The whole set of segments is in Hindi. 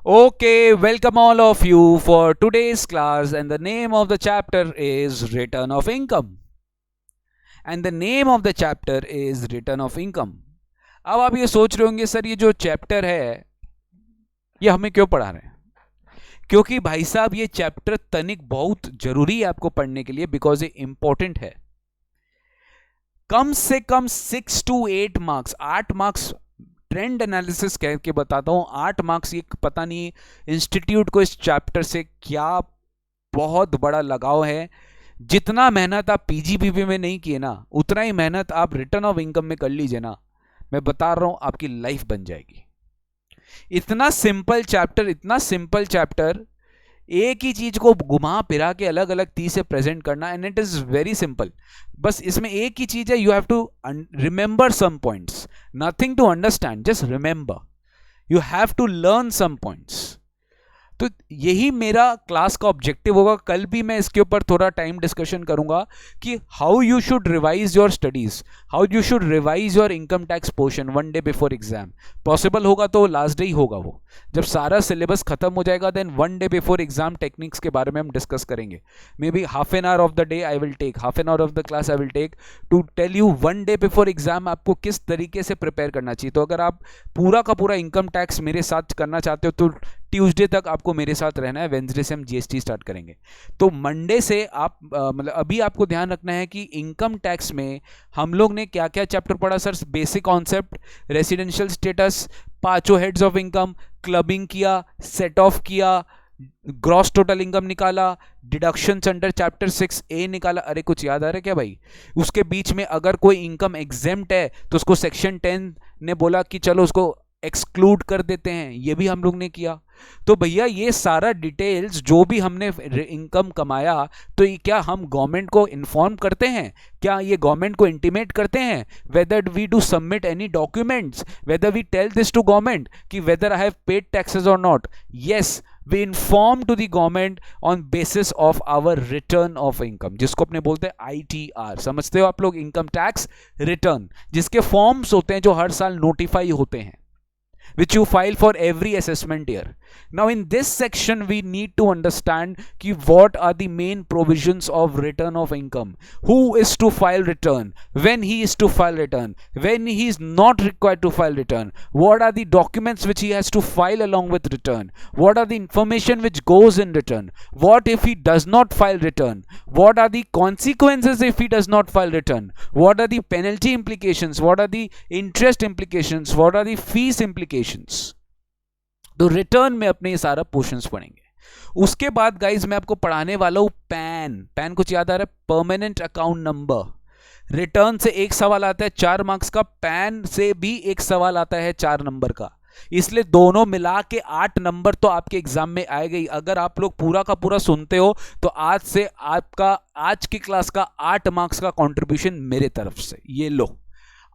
Okay, welcome all of you for today's class, and the name of the chapter is Return of Income. And the name of the chapter is Return of Income. अब आप ये सोच रहे होंगे सर ये जो चैप्टर है ये हमें क्यों पढ़ा रहे हैं? क्योंकि भाई साहब ये चैप्टर तनिक बहुत जरूरी है आपको पढ़ने के लिए, बिकॉज ये इंपॉर्टेंट है. कम से कम 6 to 8 marks, 8 marks trend analysis कह के बताता हूं. 8 मार्क्स, ये पता नहीं इंस्टीट्यूट को इस चैप्टर से क्या बहुत बड़ा लगाव है. जितना मेहनत आप पीजीबीपी में नहीं किए ना, उतना ही मेहनत आप रिटर्न ऑफ इनकम में कर लीजिए ना, मैं बता रहा हूं आपकी लाइफ बन जाएगी. इतना सिंपल चैप्टर, इतना सिंपल चैप्टर, एक ही चीज को घुमा फिरा के अलग अलग तीर से प्रेजेंट करना, and it is very simple. बस इसमें एक ही चीज है, you have to remember some points, nothing to understand, just remember. You have to learn some points. तो यही मेरा क्लास का ऑब्जेक्टिव होगा. कल भी मैं इसके ऊपर थोड़ा टाइम डिस्कशन करूंगा कि how you should revise your studies, how you should revise your income tax portion 1 day before exam. Possible होगा तो लास्ट डे ही होगा वो, जब सारा सिलेबस खत्म हो जाएगा. Then 1 day before exam techniques के बारे में हम डिस्कस करेंगे. Maybe half an hour of the day I will take, half an hour of the class I will take to tell you 1 day before exam आपको किस तरीके से प्रिपेयर करना चाहिए. तो अगर आप पूरा का पूरा इनकम टैक्स मेरे साथ करना चाहते हो तो ट्यूसडे तक आपको मेरे साथ रहना है. वेंसडे से हम जीएसटी स्टार्ट करेंगे. तो मंडे से आप मतलब अभी आपको ध्यान रखना है कि इनकम टैक्स में हम लोग ने क्या क्या चैप्टर पढ़ा sir. Basic concept, residential status, पांचों हेड्स ऑफ इनकम, क्लबिंग किया, सेट ऑफ किया, ग्रॉस टोटल इनकम निकाला, डिडक्शंस अंडर चैप्टर 6A निकाला. अरे कुछ याद आ रहा है क्या भाई? उसके बीच में अगर कोई इनकम एग्जेम्प्ट है तो उसको सेक्शन 10 ने बोला कि चलो उसको एक्सक्लूड कर देते हैं, ये भी हम लोग ने किया. तो भैया ये सारा डिटेल्स जो भी हमने इनकम कमाया, तो ये क्या हम गवर्नमेंट को इन्फॉर्म करते हैं? क्या ये गवर्नमेंट को इंटीमेट करते हैं? Whether we do submit any documents, whether we tell this to government कि whether I have paid taxes और not. Yes, we inform to the government on basis of our return of income, जिसको अपने बोलते हैं ITR. समझते हो आप लोग? इनकम टैक्स रिटर्न, जिसके फॉर्म्स होते हैं जो हर साल नोटिफाई होते हैं, which you file for every assessment year. Now in this section we need to understand ki what are the main provisions of return of income, who is to file return, when he is to file return, when he is not required to file return, what are the documents which he has to file along with return, what are the information which goes in return, what if he does not file return, what are the consequences if he does not file return, what are the penalty implications, what are the interest implications, what are the fees implications. तो रिटर्न में अपने ये सारा पोर्शंस पढ़ेंगे. उसके बाद गाइज मैं आपको पढ़ाने वाला हूं पैन. कुछ याद आ रहा है? Permanent account number. रिटर्न से एक सवाल आता है 4 मार्क्स का, पैन से भी एक सवाल आता है 4 नंबर का. इसलिए दोनों मिला के 8 नंबर तो आपके एग्जाम में आएगा. अगर आप लोग पूरा का पूरा सुनते हो तो आज से आपका आज की क्लास का 8 मार्क्स का कंट्रीब्यूशन मेरे तरफ से. ये लो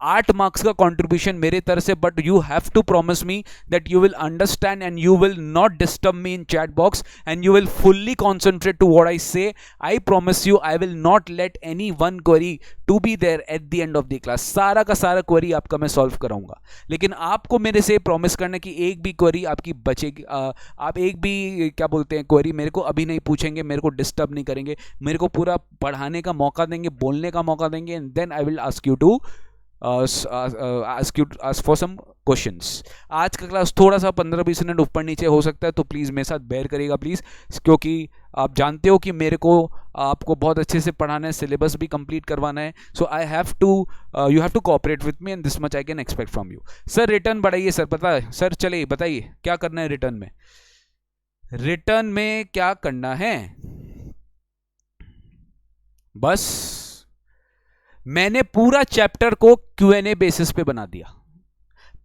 8 मार्क्स का कंट्रीब्यूशन मेरे तरफ से. But you have to promise me that you will understand and you will not disturb me in chat box and you will fully concentrate to what I say. I promise you I will not let any one query to be there at the end of the class. सारा का सारा क्वेरी आपका मैं सॉल्व कराऊंगा, लेकिन आपको मेरे से प्रॉमिस करना कि एक भी क्वेरी आपकी बचेगी. आप एक भी क्या बोलते हैं क्वेरी मेरे को अभी नहीं पूछेंगे, मेरे को डिस्टर्ब नहीं करेंगे, मेरे को पूरा पढ़ाने का मौका देंगे, बोलने का मौका देंगे, and then I will ask you to ask for some questions. आज का क्लास थोड़ा सा 15-20 मिनट ऊपर नीचे हो सकता है, तो प्लीज़ मेरे साथ बेयर करिएगा प्लीज़, क्योंकि आप जानते हो कि मेरे को आपको बहुत अच्छे से पढ़ाना है, सिलेबस भी कंप्लीट करवाना है. So I have to you have to cooperate with me and this much I can expect from you. Sir return बढ़ाइए सर, पता है सर? चलिए बताइए क्या करना है रिटर्न में. रिटर्न में क्या करना है? बस मैंने पूरा चैप्टर को Q&A बेसिस पे बना दिया.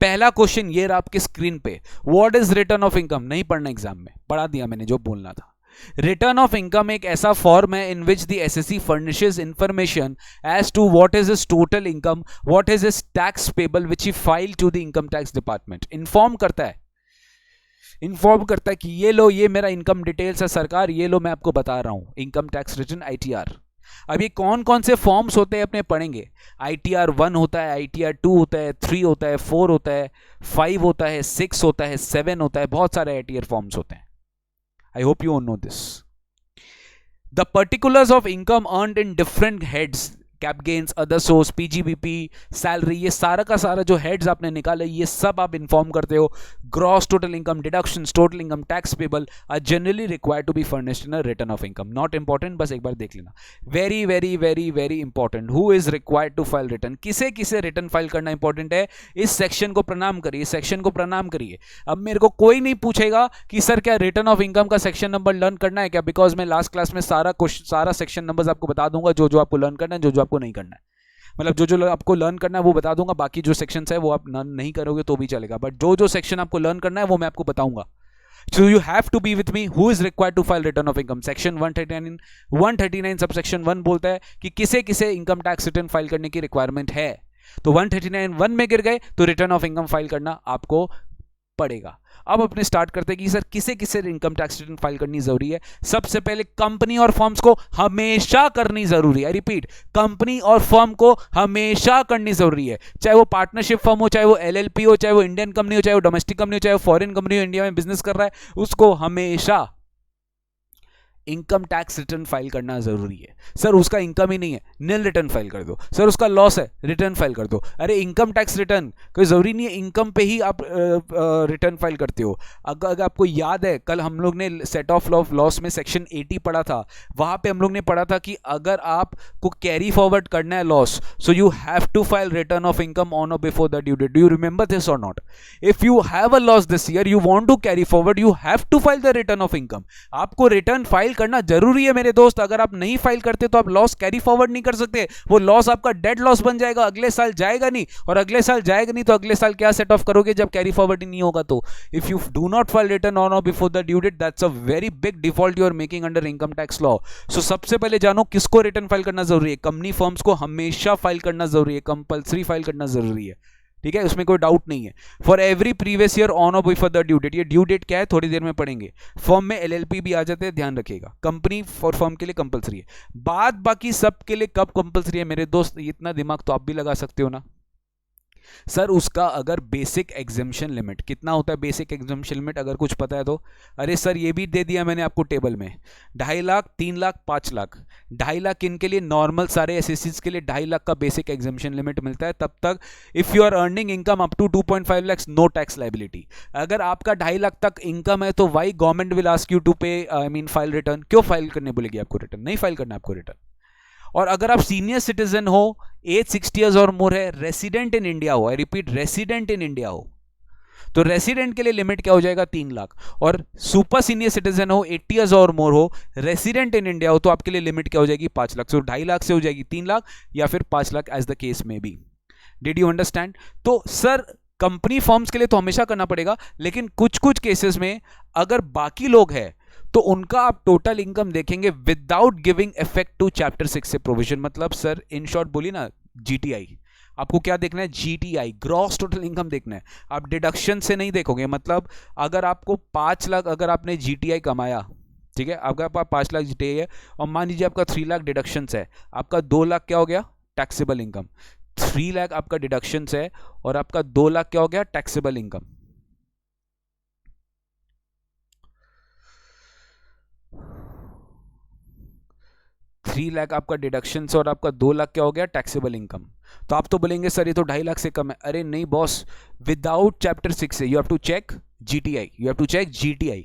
पहला क्वेश्चन ये रहा आपके स्क्रीन पे, what is return of income. नहीं पढ़ना एग्जाम में, पढ़ा दिया मैंने जो बोलना था. रिटर्न ऑफ इनकम एक ऐसा फॉर्म है in which the assessee furnishes information as to what is his total income, what is his tax payable which he file to the income tax department. Inform करता है कि ये लो, ये मेरा इनकम डिटेल्स है सरकार, ये लो मैं आपको बता रहा हूं, इनकम टैक्स रिटर्न ITR. अब ये कौन कौन से फॉर्म्स होते हैं अपने पढ़ेंगे। ITR 1 होता है, ITR 2 होता है, 3 होता है, 4 होता है, 5 होता है, 6 होता है, 7 होता है, बहुत सारे ITR फॉर्म्स होते हैं। आई hope you know this. The particulars of income earned in different heads, cap gains, other source, PGBP, salary, ये सारा का सारा जो हेड्स आपने निकाले ये सब आप इन्फॉर्म करते हो। Gross total income, deductions, total income, tax payable are generally required to be furnished in a return of income. Not important, बस एक बार देख लेना। Very very very very important, who is required to file return, किसे किसे रिटर्न फाइल करना इंपॉर्टेंट है। इस सेक्शन को प्रणाम करिए, सेक्शन को प्रणाम करिए। अब मेरे को कोई नहीं पूछेगा कि सर क्या रिटर्न ऑफ इनकम का सेक्शन नंबर लर्न करना है क्या, बिकॉज मैं लास्ट क्लास में सारा सेक्शन नंबर्स आपको बता दूंगा, जो जो आपको लर्न करना है, जो जो आपको नहीं करना है। मतलब जो जो आपको लर्न करना है वो बता दूंगा, बाकी जो सेक्शंस है वो आप लर्न नहीं करोगे तो भी चलेगा, बट जो जो सेक्शन आपको लर्न करना है वो मैं आपको बताऊंगा। So you have to be with me. Who is required to file return of income? Section 139 subsection 1 बोलता है कि किसे किसे इनकम टैक्स रिटर्न फाइल करने की रिक्वायरमेंट है। तो 139(1) में गिर गए तो रिटर्न ऑफ इनकम फाइल करना आपको पड़ेगा। अब अपने स्टार्ट करते हैं कि सर किसे किसे इनकम टैक्स रिटर्न फाइल करनी जरूरी है। सबसे पहले कंपनी और फर्म्स को हमेशा करनी जरूरी है। रिपीट, कंपनी और फर्म को हमेशा करनी जरूरी है, चाहे वो पार्टनरशिप फर्म हो, चाहे वो LLP हो, चाहे वो इंडियन कंपनी हो, चाहे वो डोमेस्टिक कंपनी हो, चाहे वो फॉरेन कंपनी हो, इंडिया में बिजनेस कर रहा है, उसको हमेशा इनकम टैक्स रिटर्न फाइल करना जरूरी है। सर उसका इनकम ही नहीं है, नील रिटर्न फाइल कर दो। सर उसका लॉस है, रिटर्न फाइल कर दो। अरे इनकम टैक्स रिटर्न कोई जरूरी नहीं है इनकम पे ही आप रिटर्न फाइल करते हो। अगर आपको याद है, कल हम लोग ने सेट ऑफ लॉस में सेक्शन 80 पढ़ा था, वहां पे हम लोग ने पढ़ा था कि अगर आपको कैरी फॉरवर्ड करना है loss, so you have to file return of income on और before the due date. Do you remember this और not? If you have a loss this year, you want to carry forward, you have to file the return of income. आपको रिटर्न फाइल करना जरूरी है मेरे दोस्त। अगर आप नहीं फाइल करते तो आप लॉस कैरी फॉरवर्ड नहीं कर सकते। वो लॉस आपका डेड लॉस बन जाएगा, अगले साल जाएगा नहीं, और अगले साल जाएगा नहीं तो अगले साल क्या सेट ऑफ करोगे जब कैरी फॉरवर्ड ही नहीं होगा। तो if you do not file return on और before the due date, that's a very big default you are making under income tax law. So सबसे पहले जानो किसको रिटर्न फाइल करना जरूरी है। कंपनी फर्म्स को हमेशा फाइल करना जरूरी है, कंपल्सरी फाइल करना जरूरी है, ठीक है, उसमें कोई डाउट नहीं है। For every previous year on और बिफोर द ड्यू डेट। ये ड्यू डेट क्या है थोड़ी देर में पढ़ेंगे। फर्म में LLP भी आ जाते हैं, ध्यान रखिएगा। कंपनी फॉर फर्म के लिए कंपलसरी है, बात बाकी सब के लिए कब कंपलसरी है मेरे दोस्त, इतना दिमाग तो आप भी लगा सकते हो ना। सर उसका अगर बेसिक एग्जेम्पशन लिमिट कितना होता है, बेसिक एग्जेम्पशन लिमिट अगर कुछ पता है तो, अरे सर ये भी दे दिया मैंने आपको टेबल में, 2.5 लाख, 3 लाख, 5 लाख। 2.5 लाख इनके लिए नॉर्मल सारे एसएससीज के लिए 2.5 लाख का बेसिक एग्जेम्पशन लिमिट मिलता है। तब तक if you are earning income up to 2.5 lakh, no tax liability. अगर आपका 2.5 लाख तक इनकम है तो why government will ask you to pay, I mean file return. क्यों फाइल करने बोलेगी आपको रिटर्न? नहीं फाइल करना आपको रिटर्न। और अगर आप सीनियर सिटीजन हो, एज 60 ईयर्स और मोर है, रेसिडेंट इन इंडिया हो, I repeat resident in India हो, तो रेसिडेंट के लिए लिमिट क्या हो जाएगा? 3 लाख। और सुपर सीनियर सिटीजन हो, 80 ईयर्स और मोर हो, रेसिडेंट इन इंडिया हो, तो आपके लिए लिमिट क्या हो जाएगी? 5 लाख। सो 2.5 लाख से हो जाएगी 3 लाख या फिर 5 लाख, एज द केस में बी। Did you understand? तो सर कंपनी फर्म्स के लिए तो हमेशा करना पड़ेगा, लेकिन कुछ कुछ केसेस में अगर बाकी लोग हैं तो उनका आप टोटल इनकम देखेंगे without giving effect to chapter 6 से प्रोविजन। मतलब सर इन शॉर्ट बोलिए ना, GTI आपको क्या देखना है? GTI, ग्रॉस टोटल इनकम देखना है। आप डिडक्शन से नहीं देखोगे। मतलब अगर आपको 5 लाख अगर आपने GTI कमाया, ठीक है, आपका पास 5 लाख GTI है, और मान लीजिए आपका 3 लाख डिडक्शन है, आपका 2 लाख क्या हो गया? Taxable income. 3 लाख आपका डिडक्शन है और आपका 2 लाख क्या हो गया? Taxable income. थ्री लाख आपका डिडक्शन और आपका 2 लाख क्या हो गया? Taxable income. तो आप तो बोलेंगे सर ये तो 2.5 लाख से कम है। अरे नहीं बॉस, विदाउट चैप्टर 6 से you have to check GTI, you have to check GTI।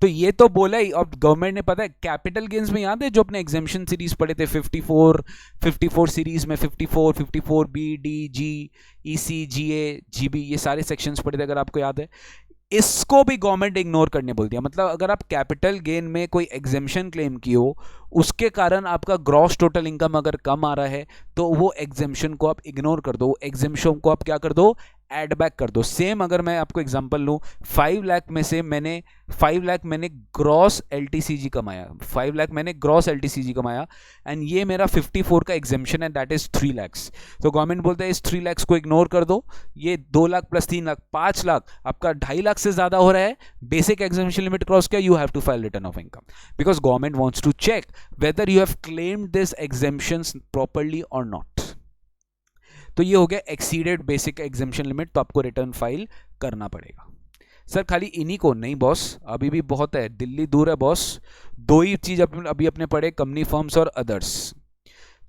तो ये तो बोला ही, और गवर्नमेंट ने पता है कैपिटल गेन्स में याद है जो अपने एग्जेम्पशन सीरीज पढ़े थे 54 सीरीज में, 54 B D G EC GA GB, ये सारे सेक्शंस पढ़े थे अगर आपको याद है। इसको भी गवर्नमेंट इग्नोर करने बोल दिया। मतलब अगर आप कैपिटल गेन में कोई एग्जेम्पशन क्लेम की हो, उसके कारण आपका ग्रॉस टोटल इनकम अगर कम आ रहा है तो वो एग्जेम्पशन को आप इग्नोर कर दो, एग्जेम्पशन को आप क्या कर दो? ऐड बैक कर दो। सेम अगर मैं आपको एग्जांपल लूँ, 5 लाख में से मैंने 5 लाख मैंने ग्रॉस LTCG कमाया, 5 लाख मैंने ग्रॉस LTCG कमाया, एंड ये मेरा 54 का एग्जेम्पशन है, दैट इज 3 लाख्स। तो गवर्नमेंट बोलता है इस 3 लाख्स को इग्नोर कर दो, ये 2 लाख प्लस 3 लाख 5 लाख, आपका 2.5 लाख से ज्यादा हो रहा है, बेसिक एग्जेम्पशन लिमिट क्रॉस किया, you have to file return of income, because government wants to check whether you have claimed this exemptions properly और नॉट। तो ये हो गया एक्सीडेड बेसिक एग्जेम्पशन लिमिट, तो आपको रिटर्न फाइल करना पड़ेगा। सर खाली इन्हीं को नहीं बॉस, अभी भी बहुत है, दिल्ली दूर है बॉस, 2 ही चीज अभी अपने पढ़े, कंपनी फर्म्स और अदर्स।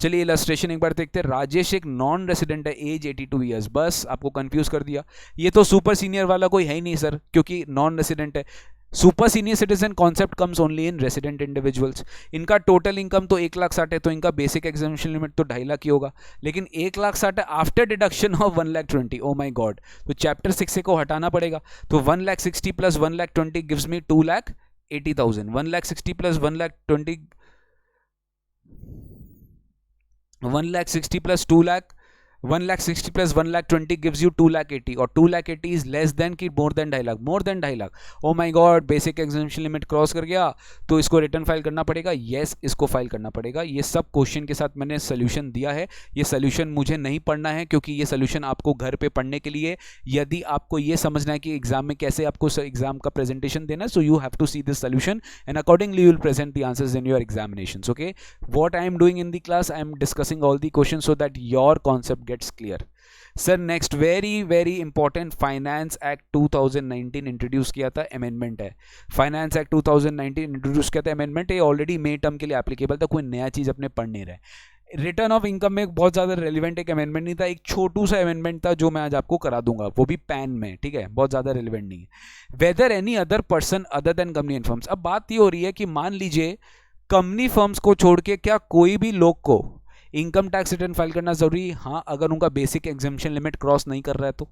चलिए इलस्ट्रेशन एक बार देखते हैं। राजेश एक नॉन रेसिडेंट है, एज 82 ईयर्स, बस आपको कंफ्यूज कर दिया, ये तो सुपर सीनियर वाला कोई है ही नहीं सर, क्योंकि नॉन रेसिडेंट है। Super senior citizen concept comes only in resident individuals. इनका टोटल इनकम तो 1,60,000 है, तो इनका बेसिक एग्जेम्पशन लिमिट तो 2.5 लाख ही होगा, लेकिन 1,60,000 है after deduction of 1,20,000। Oh my God, तो चैप्टर 6 से को हटाना पड़ेगा, तो 1,60,000 plus 1,20,000 gives me 2,80,000। 1,60,000 plus 1,20,000 1,60,000 plus 2 lakh, 1,60,000 plus 1,20,000 gives you 2,80,000, और 2,80,000 इज लेस देन कि more than 2.5 lakh, more than 2.5 lakh. Oh my God, basic exemption limit cross कर गया, तो इसको रिटर्न फाइल करना पड़ेगा। यस, इसको फाइल करना पड़ेगा। ये सब क्वेश्चन के साथ मैंने सोल्यूशन दिया है। ये सोल्यूशन मुझे नहीं पढ़ना है, क्योंकि ये सोल्यूशन आपको घर पे पढ़ने के लिए, यदि आपको ये समझना है कि एग्जाम में कैसे आपको एग्जाम का प्रेजेंटेशन देना है, so you have to see this solution and accordingly you will present the answers in your examinations. Okay, what I am doing in the class, I am discussing all the questions so that your concept gets clear. Sir next very important, finance act 2019 introduce किया था, अमेंडमेंट है। फाइनेंस एक्ट 2019 इंट्रोड्यूस किया था, अमेंडमेंट है, ऑलरेडी मे टर्म के लिए एप्लीकेबल था, कोई नया चीज अपने पढ़ नहीं रहे। रिटर्न ऑफ इनकम में बहुत ज्यादा रेलिवेंट एक अमेंडमेंट नहीं था, एक छोटू सा अमेंडमेंट था जो मैं आज आपको करा दूंगा, वो भी पैन में, ठीक है, बहुत ज्यादा रेलिवेंट नहीं है। Whether any other person other than company and firms, अब बात ये हो रही है कि मान लीजिए कंपनी फर्म्स को छोड़ के क्या कोई भी लोग को इनकम टैक्स रिटर्न फाइल करना जरूरी है? हाँ, अगर उनका बेसिक एग्जेम्पशन लिमिट क्रॉस नहीं कर रहा है तो,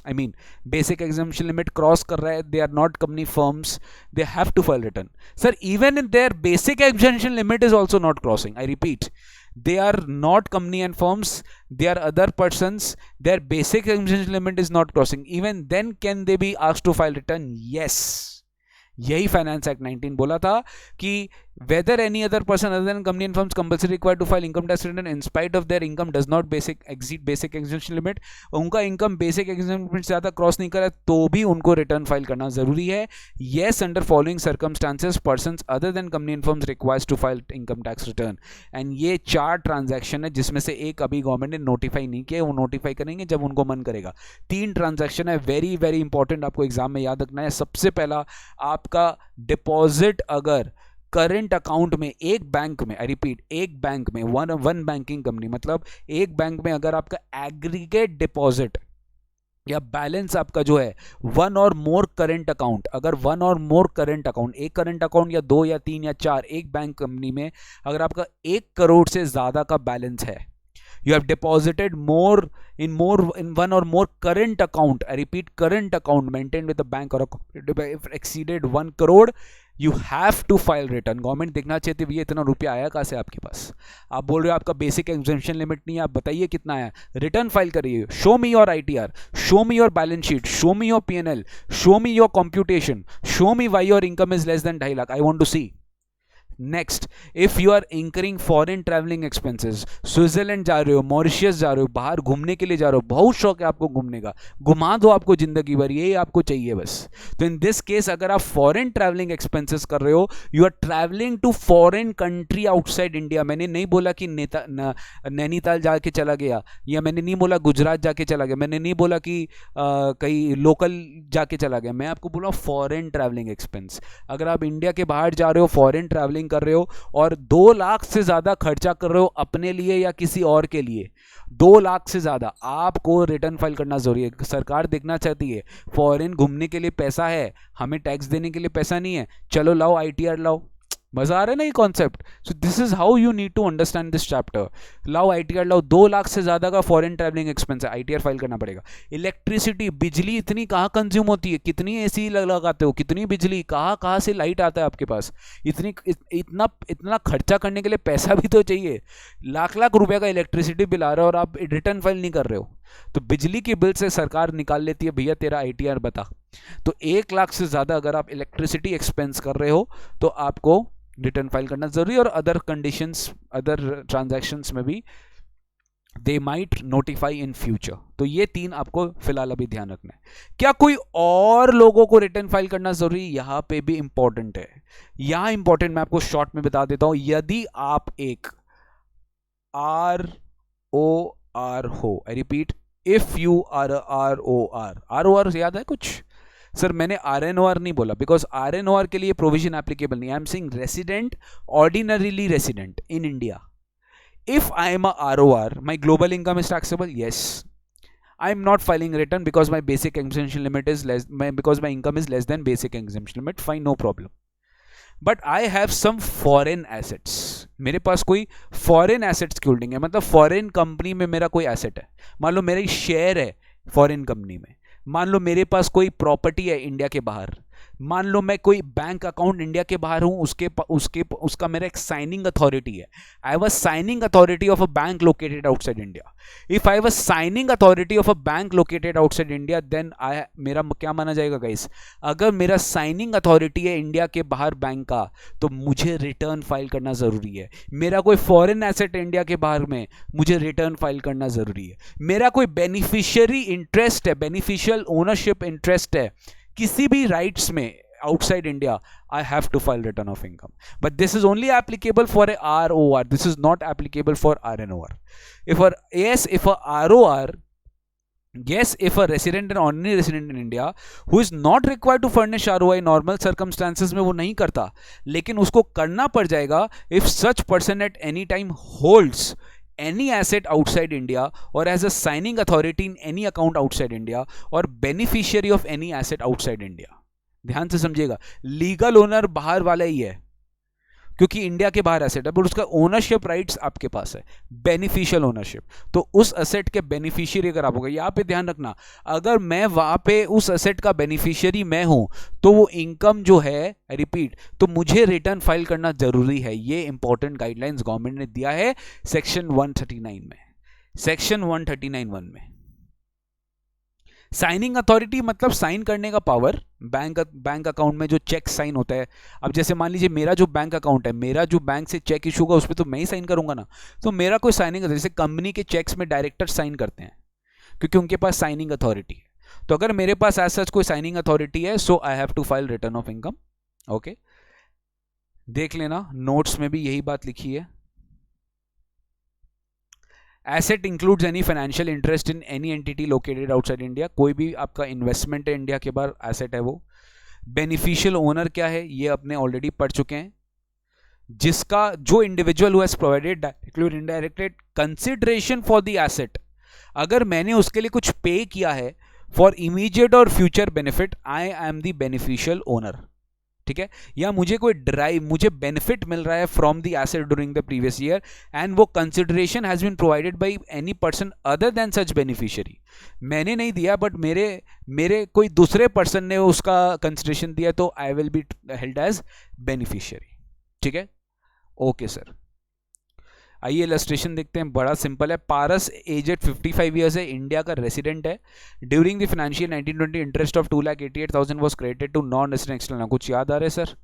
I mean basic exemption limit cross कर रहा है, they are not company firms, they have to file return. Sir even in their basic exemption limit is also not crossing, I repeat, they are not company and firms, they are other persons, their basic exemption limit is not crossing, even then can they be asked to file return? Yes, यही फाइनेंस एक्ट 19 बोला था कि whether any other person other than company and firms compulsory required to file income tax return in spite of their income does not exceed basic exemption limit, उनका इनकम बेसिक एग्जेम्पशन लिमिट से ज्यादा क्रॉस नहीं करा तो भी उनको रिटर्न फाइल करना जरूरी है। yes, under following circumstances persons other than company and firms requires to file income tax return, and ये 4 ट्रांजैक्शन है जिसमें से एक अभी गवर्नमेंट ने नोटिफाई नहीं किया, वो नोटिफाई करेंगे जब उनको मन करेगा। 3 ट्रांजैक्शन है, वेरी इंपॉर्टेंट, आपको एग्जाम में याद रखना है। सबसे पहला, आपका डिपॉजिट अगर करंट अकाउंट में एक बैंक में, आई रिपीट, एक बैंक में, वन बैंकिंग कंपनी, मतलब एक बैंक में अगर आपका एग्रीगेट डिपॉजिट या बैलेंस आपका जो है वन और मोर करंट अकाउंट, अगर वन और मोर करंट अकाउंट, एक करंट अकाउंट या 2 या 3 या 4, एक बैंक कंपनी में अगर आपका 1 करोड़ से ज्यादा का बैलेंस है, you have deposited more in one or more current account, I repeat current account maintained with the bank or a cooperative, if exceeded 1 crore you have to file return। Government देखना चाहती है ये इतना रुपया आया कहाँ से आपके पास, आप बोल रहे हो आपका बेसिक एग्जेम्पशन लिमिट नहीं है, आप बताइए कितना आया, रिटर्न फाइल करिए, show me your ITR, show me your balance sheet, show me your P&L, show me your computation, show me why your income is less than 2.5 lakh, I want to see. Next, if you are incurring foreign travelling expenses, Switzerland जा रहे हो, मॉरिशियस जा रहे हो, बाहर घूमने के लिए जा रहे हो, बहुत शौक है आपको घूमने का, घुमा दो आपको जिंदगी भर, ये आपको चाहिए बस। तो इन दिस केस अगर आप फॉरेन ट्रैवलिंग एक्सपेंसेस कर रहे हो, you are travelling to foreign country outside India, मैंने नहीं बोला कि नैनीताल जाके चला गया, या मैंने नहीं बोला गुजरात जाके चला गया, मैंने नहीं बोला कि कहीं लोकल जाके चला गया, मैं आपको बोला फॉरेन ट्रैवलिंग एक्सपेंस। अगर आप इंडिया के बाहर जा रहे हो, फॉरेन ट्रैवलिंग कर रहे हो और 2 लाख से ज्यादा खर्चा कर रहे हो अपने लिए या किसी और के लिए, 2 लाख से ज्यादा, आपको रिटर्न फाइल करना जरूरी है। सरकार देखना चाहती है फॉरेन घूमने के लिए पैसा है, हमें टैक्स देने के लिए पैसा नहीं है, चलो लाओ ITR लाओ, मजा आ रहा है ना ये concept. So this is how you need to understand this chapter. लाओ ITR लाओ, 2 लाख से ज्यादा का फॉरेन ट्रैवलिंग एक्सपेंस है, ITR फाइल करना पड़ेगा। इलेक्ट्रिसिटी, बिजली इतनी कहाँ कंज्यूम होती है, कितनी AC लगाते हो, कितनी बिजली, कहाँ से लाइट आता है आपके पास, इतना खर्चा करने के लिए पैसा भी तो चाहिए। लाख रुपए का इलेक्ट्रिसिटी बिल आ रहा है और आप रिटर्न फाइल नहीं कर रहे हो, तो बिजली के बिल से सरकार निकाल लेती है, भैया तेरा ITR बता। तो 1 लाख से ज़्यादा अगर आप इलेक्ट्रिसिटी एक्सपेंस कर रहे हो तो आपको रिटर्न फाइल करना जरूरी है। और अदर कंडीशंस, अदर ट्रांजैक्शंस में भी they might notify in future. तो ये 3 आपको फिलहाल अभी ध्यान रखना है। क्या कोई और लोगों को रिटर्न फाइल करना जरूरी? यहां पे भी इंपॉर्टेंट है। यहां इंपॉर्टेंट मैं आपको शॉर्ट में बता देता हूं। यदि आप एक ROR हो, I repeat, if you are ROR याद है कुछ? सर मैंने RNOR नहीं बोला, बिकॉज RNOR के लिए प्रोविजन एप्लीकेबल नहीं। I am saying resident, ordinarily resident in India. If I am a ROR, my global income is taxable? Yes. I am not filing return because my basic exemption limit is less, because my income is less than basic exemption limit. Fine, no problem. But I have some foreign assets. मेरे पास कोई foreign assets की होल्डिंग है, मतलब foreign कंपनी में मेरा कोई asset है। मान लो मेरी शेयर है foreign कंपनी में। मान लो मेरे पास कोई प्रॉपर्टी है इंडिया के बाहर। मान लो मैं कोई बैंक अकाउंट इंडिया के बाहर हूं, उसका मेरा एक साइनिंग अथॉरिटी है। I have a signing authority of a bank located outside India. If I have a signing authority of a bank located outside India, then मेरा क्या माना जाएगा गाइस? अगर मेरा साइनिंग अथॉरिटी है इंडिया के बाहर बैंक का, तो मुझे रिटर्न फाइल करना जरूरी है। मेरा कोई फॉरेन एसेट इंडिया के बाहर में, मुझे रिटर्न फाइल करना जरूरी है। मेरा कोई बेनिफिशियरी इंटरेस्ट है, बेनिफिशियल ओनरशिप इंटरेस्ट है किसी भी राइट्स में outside India, I have to file return of income. But this is only applicable for a ROR. This is not applicable for RNOR. If a ROR, yes, if a resident and ordinary resident in India who is not required to furnish ROI normal circumstances में वो नहीं करता, लेकिन उसको करना पड़ जाएगा if such person at any time holds any asset outside India or as a signing authority in any account outside India or beneficiary of any asset outside India. ध्यान से समझिएगा, लीगल ओनर बाहर वाला ही है क्योंकि इंडिया के बाहर एसेट है, पर उसका ओनरशिप राइट्स आपके पास है, बेनिफिशियल ओनरशिप। तो उस एसेट के बेनिफिशियरी अगर आप होगा, यहां पे ध्यान रखना, अगर मैं वहां पे उस एसेट का बेनिफिशियरी मैं हूं, तो वो इनकम जो है, रिपीट, तो मुझे रिटर्न फाइल करना जरूरी है। ये इंपॉर्टेंट गाइडलाइंस गवर्नमेंट ने दिया है सेक्शन 139 में, सेक्शन 139(1) में। साइनिंग अथॉरिटी मतलब साइन करने का पावर। बैंक अकाउंट में जो चेक साइन होता है, अब जैसे मान लीजिए मेरा जो बैंक अकाउंट है, मेरा जो बैंक से चेक इशू होगा उस पर तो मैं ही साइन करूंगा ना। तो मेरा कोई साइनिंग, जैसे कंपनी के चेक्स में डायरेक्टर साइन करते हैं क्योंकि उनके पास साइनिंग अथॉरिटी है। तो अगर मेरे पास एज सच कोई साइनिंग अथॉरिटी है, so I have to file return of income. Okay, देख लेना, नोट्स में भी यही बात लिखी है। Asset includes any financial interest in any entity located outside India. कोई भी आपका इन्वेस्टमेंट है इंडिया के बाहर, एसेट है वो। बेनिफिशियल ओनर क्या है, ये अपने ऑलरेडी पढ़ चुके हैं। जिसका, जो individual who has provided directly और indirectly consideration for the asset, अगर मैंने उसके लिए कुछ पे किया है फॉर इमीडिएट और future benefit, I am the beneficial owner. ठीक है, या मुझे कोई ड्राइव, मुझे बेनिफिट मिल रहा है from the asset during the previous year and वो consideration has been provided by any person other than such beneficiary. मैंने नहीं दिया बट मेरे कोई दूसरे पर्सन ने उसका कंसिडरेशन दिया, तो I will be held as beneficiary. ठीक है, ओके सर। आइए इलस्ट्रेशन देखते हैं, बड़ा सिंपल है। पारस एजेड 55 ईयर्स है, इंडिया का रेसिडेंट है। During the financial 1920 interest of 2,88,000 was credited to non resident external. कुछ याद आ रहा है सर?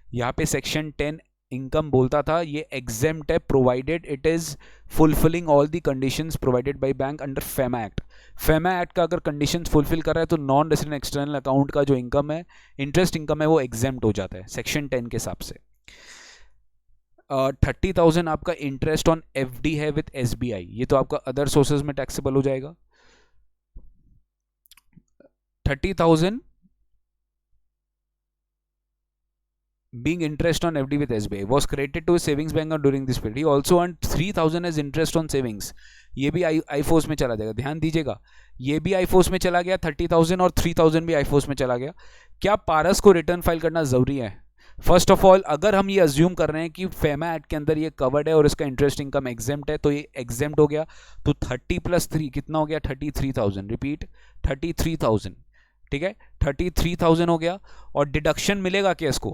यहाँ पे सेक्शन 10 इनकम बोलता था, ये एग्जेम्प्ट है provided it is fulfilling all the conditions provided by bank under FEMA act. FEMA act का अगर कंडीशंस फुलफिल कर रहा है तो नॉन रेसिडेंट एक्सटर्नल अकाउंट का जो इनकम है, इंटरेस्ट इनकम है, वो एग्जेम्प्ट हो जाता है सेक्शन 10 के हिसाब से। 30,000 आपका इंटरेस्ट ऑन एफडी है विथ एसबीआई, ये तो आपका अदर सोर्सेज में टैक्सेबल हो जाएगा। 30,000 being interest on FD with SBI was credited to his savings bank during this period. He also earned 3,000 as interest on savings. ये भी आईफोर्स में चला जाएगा, ध्यान दीजिएगा, ये भी आईफोर्स में चला गया 30,000 और 3,000 भी आईफोर्स में चला गया। क्या पारस को रिटर्न फाइल करना जरूरी है? फर्स्ट ऑफ ऑल, अगर हम ये अज्यूम कर रहे हैं कि फेमा एक्ट के अंदर ये कवर्ड है और इसका इंटरेस्ट इनकम एग्जेम्प्ट है, तो ये एग्जेम्प्ट हो गया, तो 30 + 3 कितना हो गया? 33,000। रिपीट, 33,000। ठीक है, 33,000 हो गया। और डिडक्शन मिलेगा क्या इसको?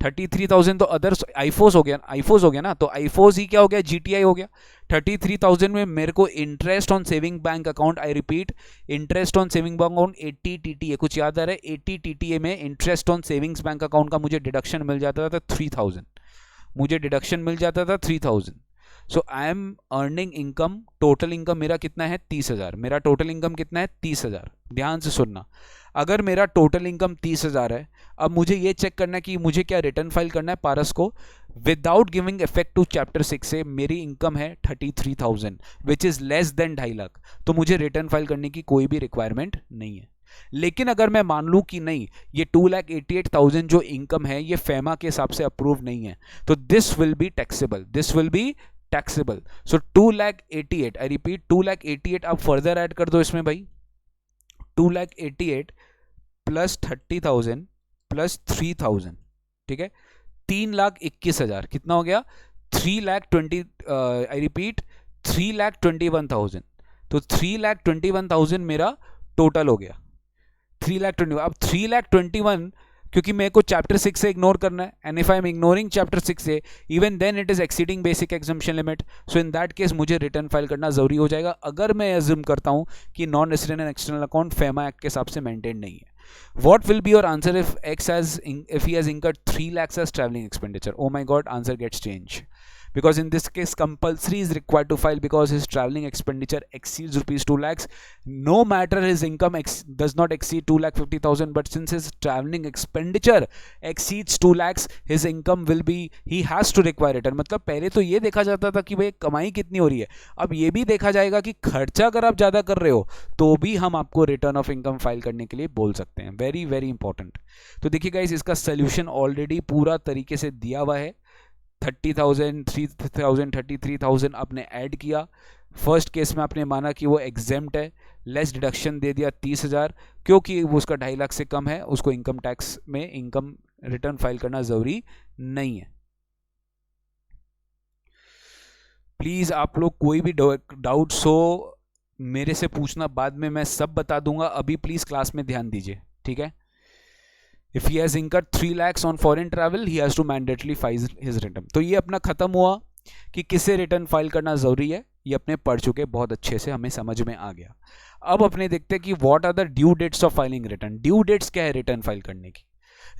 33,000 तो अदर्स आईफोस हो गया, आईफोस हो गया ना, तो आईफोस ही क्या हो गया, जीटीआई हो गया। 33,000 में मेरे को interest on saving bank account, I repeat, interest on saving bank account 80 TTA, कुछ याद आ रहा है, 80 टीटीए में interest on savings bank account का मुझे डिडक्शन मिल जाता था 3000, मुझे डिडक्शन मिल जाता था 3000। So I am earning income, total income मेरा कितना है 30,000, मेरा टोटल इनकम कितना है 30,000। ध्यान से सुनना, अगर मेरा टोटल इनकम 30,000 है, अब मुझे ये चेक करना है कि मुझे क्या रिटर्न फाइल करना है पारस को, without giving effect to chapter 6 से मेरी इनकम है 33,000 which is less than 2.5 lakh, तो मुझे रिटर्न फाइल करने की कोई भी रिक्वायरमेंट नहीं है। लेकिन अगर मैं मान लूं कि नहीं, ये 2,88,000 जो इनकम है ये फेमा के हिसाब से अप्रूव नहीं है, तो this will be taxable, this will be taxable. So 2,88,000, I repeat 2,88,000, आप फर्दर ऐड कर दो इसमें भाई, 2,88,000 प्लस 30,000 प्लस 3,000, ठीक है, 3,21,000, कितना हो गया 3,20,000, आई रिपीट 3,21,000, तो 3,21,000 मेरा टोटल हो गया, 3,21,000। अब 3,21,000 क्योंकि मेरे को चैप्टर 6 से इग्नोर करना है, and if I am ignoring chapter 6 से, even then it is exceeding basic exemption limit, so in that case मुझे रिटर्न फाइल करना जरूरी हो जाएगा, अगर मैं एज्यूम करता हूं कि non resident and external account FEMA act के हिसाब से मेंटेन नहीं है। What will be your answer if he has incurred 3 lakhs as traveling expenditure? Oh my god, answer gets changed. Because in this case compulsory is required to file because his traveling expenditure exceeds rupees 2 lakhs. No matter his income does not exceed 2,50,000, but since his traveling expenditure exceeds 2 lakhs, his income will be, he has to require return. मतलब पहले तो ये देखा जाता था कि भाई कमाई कितनी हो रही है, अब ये भी देखा जाएगा कि खर्चा अगर आप ज़्यादा कर रहे हो तो भी हम आपको रिटर्न ऑफ इनकम फाइल करने के लिए बोल सकते हैं। Very very important. तो देखिए गाइस, इसका सोल्यूशन ऑलरेडी पूरा तरीके से दिया हुआ है। 30,000, 3,000, 33,000 आपने ऐड किया, फर्स्ट केस में आपने माना कि वो एग्जेम्प्ट है, लेस डिडक्शन दे दिया 30,000, क्योंकि वो उसका 2.5 लाख से कम है, उसको इनकम टैक्स में इनकम रिटर्न फाइल करना जरूरी नहीं है। प्लीज आप लोग कोई भी डाउट्स हो मेरे से पूछना, बाद में मैं सब बता दूंगा, अभी प्लीज क्लास में ध्यान दीजिए, ठीक है। If he has incurred 3 lakhs on foreign travel, he has to mandatorily file his return. तो ये अपना खत्म हुआ कि किसे रिटर्न फाइल करना जरूरी है, ये अपने पढ़ चुके बहुत अच्छे से, हमें समझ में आ गया। अब अपने देखते हैं कि what are the due dates of filing return. Due dates क्या है रिटर्न फाइल करने की?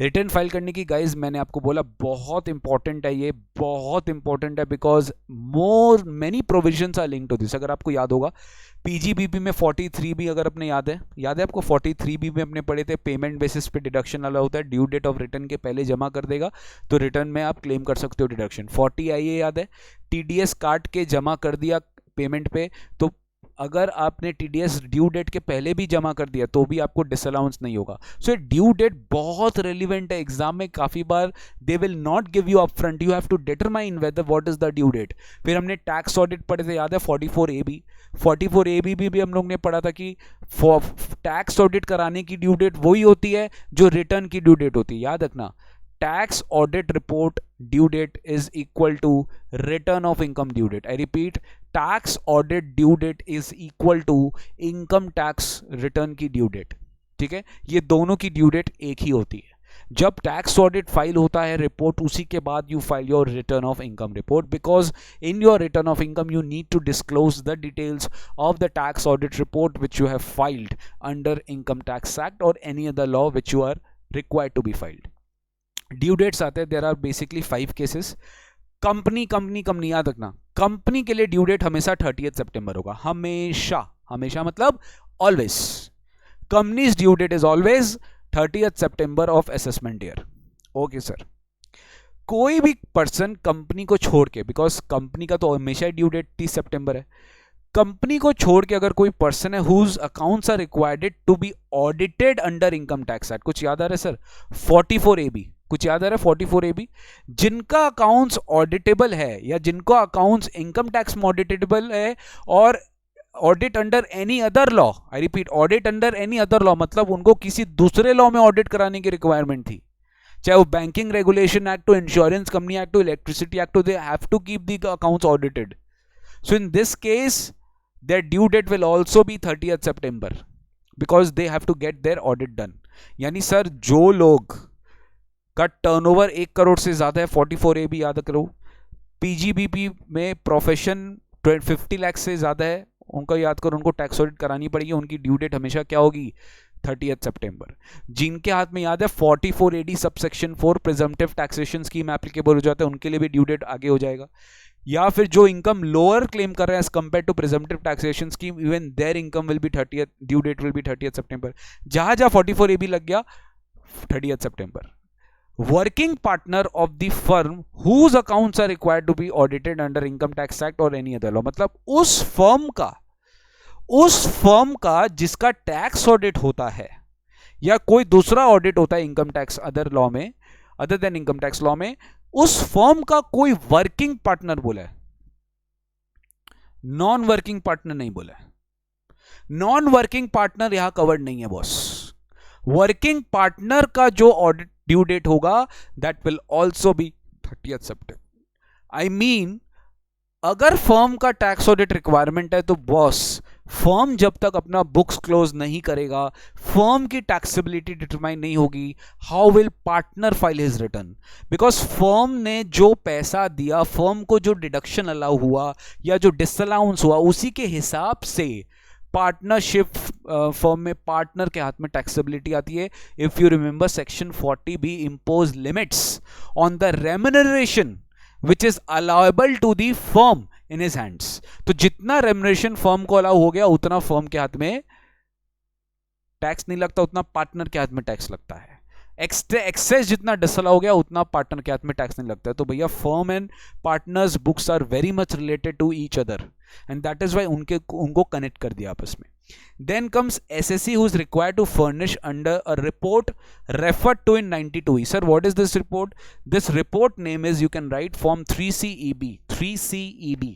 रिटर्न फाइल करने की गाइज मैंने आपको बोला बहुत इंपॉर्टेंट है, ये बहुत इंपॉर्टेंट है because many provisions are linked to this. अगर आपको याद होगा पीजीबीपी में 43 भी अगर अपने याद है आपको 43 भी में अपने पढ़े थे, पेमेंट बेसिस पे डिडक्शन वाला होता है, ड्यू डेट ऑफ रिटर्न के पहले जमा कर देगा तो रिटर्न में आप क्लेम कर सकते हो डिडक्शन। 40 आईए याद है, टीडीएस काट के जमा कर दिया पेमेंट पे, तो अगर आपने टीडीएस ड्यू डेट के पहले भी जमा कर दिया तो भी आपको डिसअलाउंस नहीं होगा। सो ड्यू डेट बहुत रेलिवेंट है, एग्जाम में काफी बार they will not give you upfront, you have to determine whether what is the due date. फिर हमने टैक्स ऑडिट पढ़े थे, याद है 44AB, 44AB भी हम लोग ने पढ़ा था कि टैक्स ऑडिट कराने की ड्यू डेट वही होती है जो रिटर्न की ड्यू डेट होती है, याद रखना। Tax audit report due date is equal to return of income due date. I repeat, tax audit due date is equal to income tax return की due date. ठीक है, ये दोनों की ड्यू डेट एक ही होती है। जब टैक्स ऑडिट फाइल होता है रिपोर्ट, उसी के बाद you file your return of income report, because in your return of income you need to disclose the details of the tax audit report which you have filed under income tax act और any other law which you are required to be filed. Due dates आते हैं, there are basically 5 cases. Company याद रखना, कंपनी के लिए ड्यू डेट हमेशा 30 सितंबर होगा, हमेशा मतलब always. Companies due date is always 30 September of assessment year. Okay sir, कोई भी पर्सन कंपनी को छोड़ के, बिकॉज कंपनी का तो हमेशा ड्यू डेट 30 सितंबर है, कंपनी को छोड़ के अगर कोई पर्सन है whose accounts are required to be audited under income tax act, कुछ याद आ रहा है सर 44AB, कुछ याद आ रहा है 44AB, जिनका अकाउंट्स ऑडिटेबल है या जिनको अकाउंट्स इनकम टैक्स में ऑडिटेबल है और audit under any other law, I repeat audit under any other law, मतलब उनको किसी दूसरे लॉ में ऑडिट कराने की रिक्वायरमेंट थी, चाहे वो बैंकिंग रेगुलेशन एक्ट हो, इंश्योरेंस कंपनी एक्ट हो, इलेक्ट्रिसिटी एक्ट हो, they have to keep the accounts audited. So in this case their due date will also be 30th September because they have to get their audit done। यानी सर जो लोग का टर्नओवर 1 करोड़ से ज्यादा है, 44A भी याद करो। पीजीबीपी में प्रोफेशन 50 लाख से ज्यादा है, उनका याद करो, उनको टैक्स ऑडिट करानी पड़ेगी, उनकी ड्यू डेट हमेशा क्या होगी, 30 सितंबर। जिनके हाथ में याद है 44AD subsection 4 presumptive taxation scheme applicable हो जाता है, उनके लिए भी ड्यू डेट आगे हो जाएगा। या फिर जो इनकम लोअर क्लेम कर रहे हैं as compare to presumptive taxation scheme, even their income will be 30, due date will be 30 सितंबर। जहां जहां 44AB लग गया 30 सितंबर। Working partner of the firm whose accounts are required to be audited under income tax act और एनी अदर लॉ, मतलब उस फर्म का जिसका टैक्स ऑडिट होता है या कोई दूसरा ऑडिट होता है इनकम टैक्स अदर लॉ में, other than income tax law में, उस फर्म का कोई वर्किंग पार्टनर बोला है, नॉन वर्किंग पार्टनर नहीं बोला है। नॉन वर्किंग पार्टनर यहां कवर्ड नहीं है बॉस। वर्किंग पार्टनर का जो ऑडिट ड्यू डेट होगा that will also be 30 September. I mean अगर फर्म का टैक्स ऑडिट रिक्वायरमेंट है तो बॉस फर्म जब तक अपना बुक्स क्लोज नहीं करेगा, फर्म की टैक्सेबिलिटी डिटरमाइन नहीं होगी, how will partner file his return? Because firm ने जो पैसा दिया, फर्म को जो डिडक्शन अलाउ हुआ या जो डिसअलाउंस हुआ, उसी के हिसाब से पार्टनरशिप फर्म में पार्टनर के हाथ में टैक्सेबिलिटी आती है। If you remember section 40B impose limits on the remuneration which is allowable to the firm in his hands। तो जितना रेम्यूनरेशन फर्म को अलाउ हो गया उतना फर्म के हाथ में टैक्स नहीं लगता, उतना पार्टनर के हाथ में टैक्स लगता है। एक्सेस जितना डिसअलाउ हो गया उतना पार्टनर के हाथ में टैक्स नहीं लगता है। तो भैया firm and partners books are very much related to each other and that is why उनको कनेक्ट कर दिया आपस में। Then comes SSE who is required to furnish under a report referred to in 92E. Sir, what is this report? This report name is, you can write form 3CEB. 3CEB.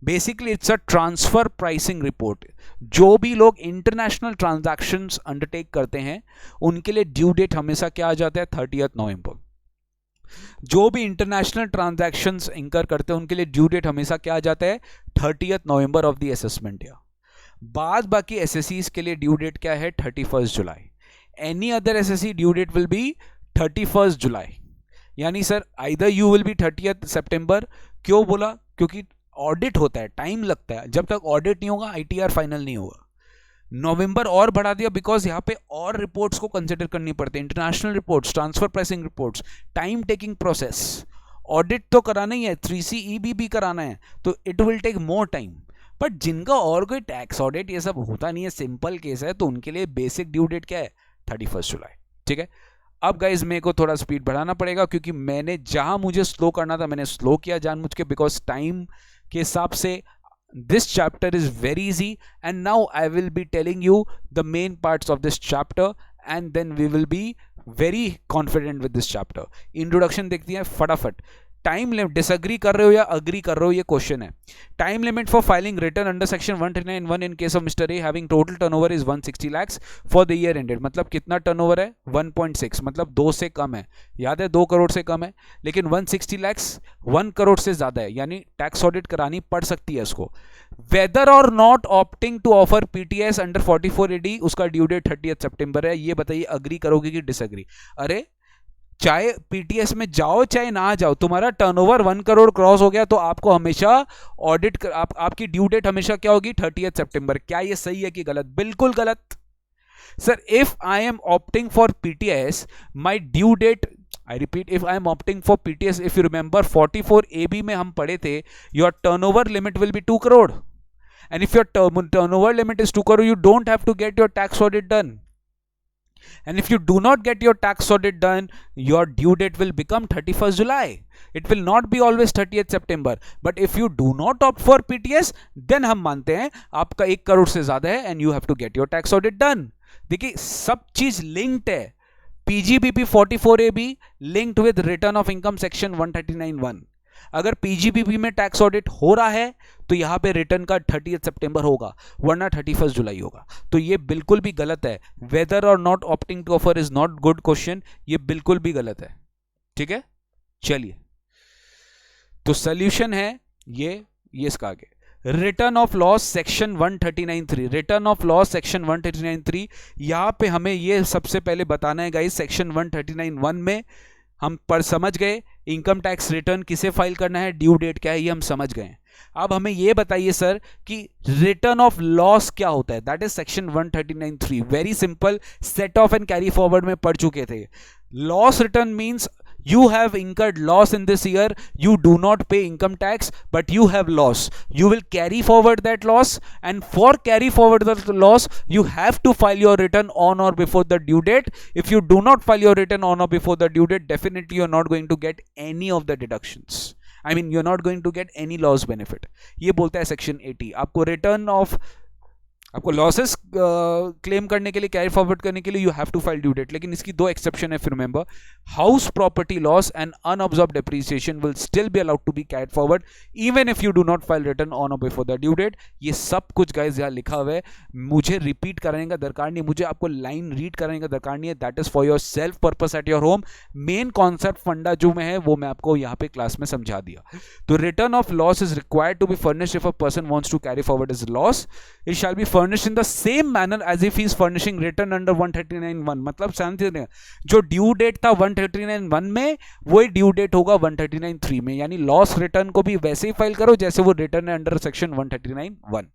Basically, it's a transfer pricing report. जो भी लोग international transactions undertake करते हैं, उनके लिए ड्यू डेट हमेशा क्या आ जाता है, 30 नवंबर। जो भी इंटरनेशनल ट्रांजैक्शंस इंकर करते हैं उनके लिए ड्यू डेट हमेशा क्या आ जाता है, 30 November of the assessment year. बाद बाकी एसएससीज के लिए ड्यू डेट क्या है, 31 जुलाई। Any other assessee due date will be 31 जुलाई। यानी sir either you will be 30 सितंबर। क्यों बोला? क्योंकि ऑडिट होता है, टाइम लगता है, जब तक ऑडिट नहीं होगा आईटीआर फाइनल नहीं होगा। नवंबर और बढ़ा दिया बिकॉज यहाँ पे और रिपोर्ट्स को कंसिडर करनी पड़ती है, international reports, transfer pricing reports, time taking process. Audit तो कराना ही है, 3CEB भी कराना है, तो it will take more time. But जिनका और कोई टैक्स ऑडिट ये सब होता नहीं है, सिंपल केस है, तो उनके लिए बेसिक ड्यू डेट क्या है, 31 जुलाई। ठीक है। अब गाइज मेरे को थोड़ा स्पीड बढ़ाना पड़ेगा क्योंकि मैंने जहां मुझे स्लो करना था मैंने स्लो किया जानबूझ के, बिकॉज टाइम के हिसाब से this chapter is very easy and now I will be telling you the main parts of this chapter and then we will be very confident with this chapter। introduction देखती हैं फटाफट। टाइम लिमिट, डिसएग्री कर रहे हो या अग्री कर रहे हो, ये क्वेश्चन है। Time limit for filing return under section 139(1) in case of mister A having total turnover is 160 lakhs for the year ended. मतलब कितना टर्नओवर है, 1.6, मतलब 2 से कम है। याद है 2 करोड़ से कम है, लेकिन 160 lakhs 1 करोड़ से ज्यादा है, यानी टैक्स ऑडिट करानी पड़ सकती है इसको। Whether or not opting to offer PTS under 44AD, उसका ड्यू डेट 30 सितंबर है। ये बताइए अग्री करोगे कि डिसएग्री? अरे चाहे पीटीएस में जाओ चाहे ना जाओ, तुम्हारा टर्नओवर 1 करोड़ क्रॉस हो गया तो आपको हमेशा ऑडिट आपकी ड्यू डेट हमेशा क्या होगी, 30 सितंबर। क्या ये सही है कि गलत? बिल्कुल गलत। Sir if I am opting for PTS my due date, I repeat, if I am opting for PTS, if you remember 44AB में हम पढ़े थे your turnover limit will be 2 crore and if your turnover limit is 2 crore you don't have to get your tax audit done. And if you do not get your tax audit done, your due date will become 31st July. It will not be always 30th September. But if you do not opt for PTS, then हम मानते हैं आपका 1 करोड़ से ज्यादा है and you have to get your tax audit done. देखिए सब चीज linked है। PGBP 44AB linked with return of income section 139(1). अगर पीजीबीपी में टैक्स ऑडिट हो रहा है तो यहां पे रिटर्न का 30 सितंबर होगा, वरना 31 जुलाई होगा। तो ये बिल्कुल भी गलत है। Whether or not opting to offer is not good question, ये बिल्कुल भी गलत है। ठीक है, चलिए तो सॉल्यूशन है ये इसका आगे। Return of loss section 139(3), return of loss section 139(3), यहां पे हमें ये सबसे पहले बताना है गाइस, सेक्शन 139(1) में हम पर समझ गए इनकम टैक्स रिटर्न किसे फाइल करना है, ड्यू डेट क्या है, ये हम समझ गए। अब हमें ये बताइए सर कि रिटर्न ऑफ लॉस क्या होता है, that is section 139(3). Very simple, set of and carry forward में पढ़ चुके थे। Loss return means you have incurred loss in this year, you do not pay income tax, but you have loss, you will carry forward that loss, and for carry forward the loss you have to file your return on or before the due date. If you do not file your return on or before the due date, definitely you're not going to get any of the deductions. I mean you're not going to get any loss benefit. ये बोलता है सेक्शन 80। आपको रिटर्न ऑफ, आपको लॉसेस क्लेम करने के लिए, कैरी फॉरवर्ड करने के लिए you have to file due date. लेकिन इसकी दो एक्सेप्शन है, फिर remember, house property loss and unabsorbed depreciation will still be allowed to be carried forward even if you do not file return on और बिफोर द ड्यू डेट। ये सब कुछ गाइस यहाँ लिखा हुआ है, मुझे रिपीट कराने का दरकार नहीं, मुझे आपको लाइन रीड कराने का दरकार नहीं है। That is for your self purpose at your home. Main concept फंडा जो में है वो मैं आपको यहाँ पे क्लास में समझा दिया। तो return of loss is required to be furnished if a person wants to carry forward his loss. It shall be furnished in the same manner as if he is furnishing return under 139(1). मतलब समझते, जो ड्यू डेट था 139(1) में, वही ड्यू डेट होगा 139(3) में। यानी लॉस रिटर्न को भी वैसे ही फाइल करो जैसे वो रिटर्न है under section 139(1).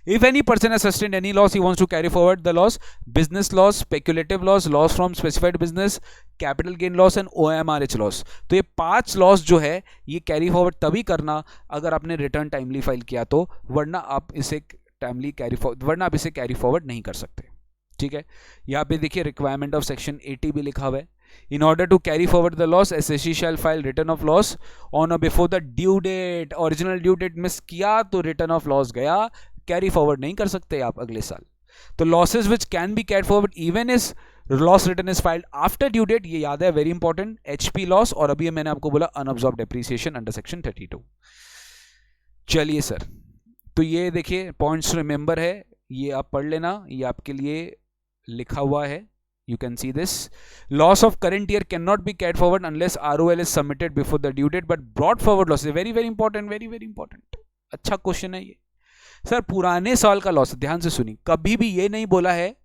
If any person has sustained any loss, he wants to carry forward the loss: business loss, speculative loss, loss from specified business, capital gain loss and OMRH loss। तो ये 5 लॉस जो है ये कैरी फॉरवर्ड तभी करना अगर आपने रिटर्न टाइमली फाइल किया तो, वरना आप इसे कैरी फॉरवर्ड नहीं कर सकते। ठीक है, यहाँ पे देखिए रिक्वायरमेंट ऑफ सेक्शन 80 भी लिखा हुआ है। In order to carry forward the loss, SSE shall file return of loss on or before the due date। Original due date miss किया तो रिटर्न ऑफ लॉस गया, कैरी फॉरवर्ड नहीं कर सकते आप अगले साल। तो losses which can be carry forward even is loss return is filed after due date, ये याद है, वेरी इंपॉर्टेंट। HP लॉस, और अभी मैंने आपको बोला अनअब्जॉर्ब्ड डेप्रिसिएशन अंडर सेक्शन 32। चलिए सर, तो ये देखिए पॉइंट्स रिमेंबर है, ये आप पढ़ लेना, ये आपके लिए लिखा हुआ है। You can see this. Loss of current year cannot be carried forward unless ROL is submitted before the due date, but brought forward loss is very important, very important। अच्छा क्वेश्चन है ये सर। पुराने साल का लॉस, ध्यान से सुनिए, कभी भी ये नहीं बोला है,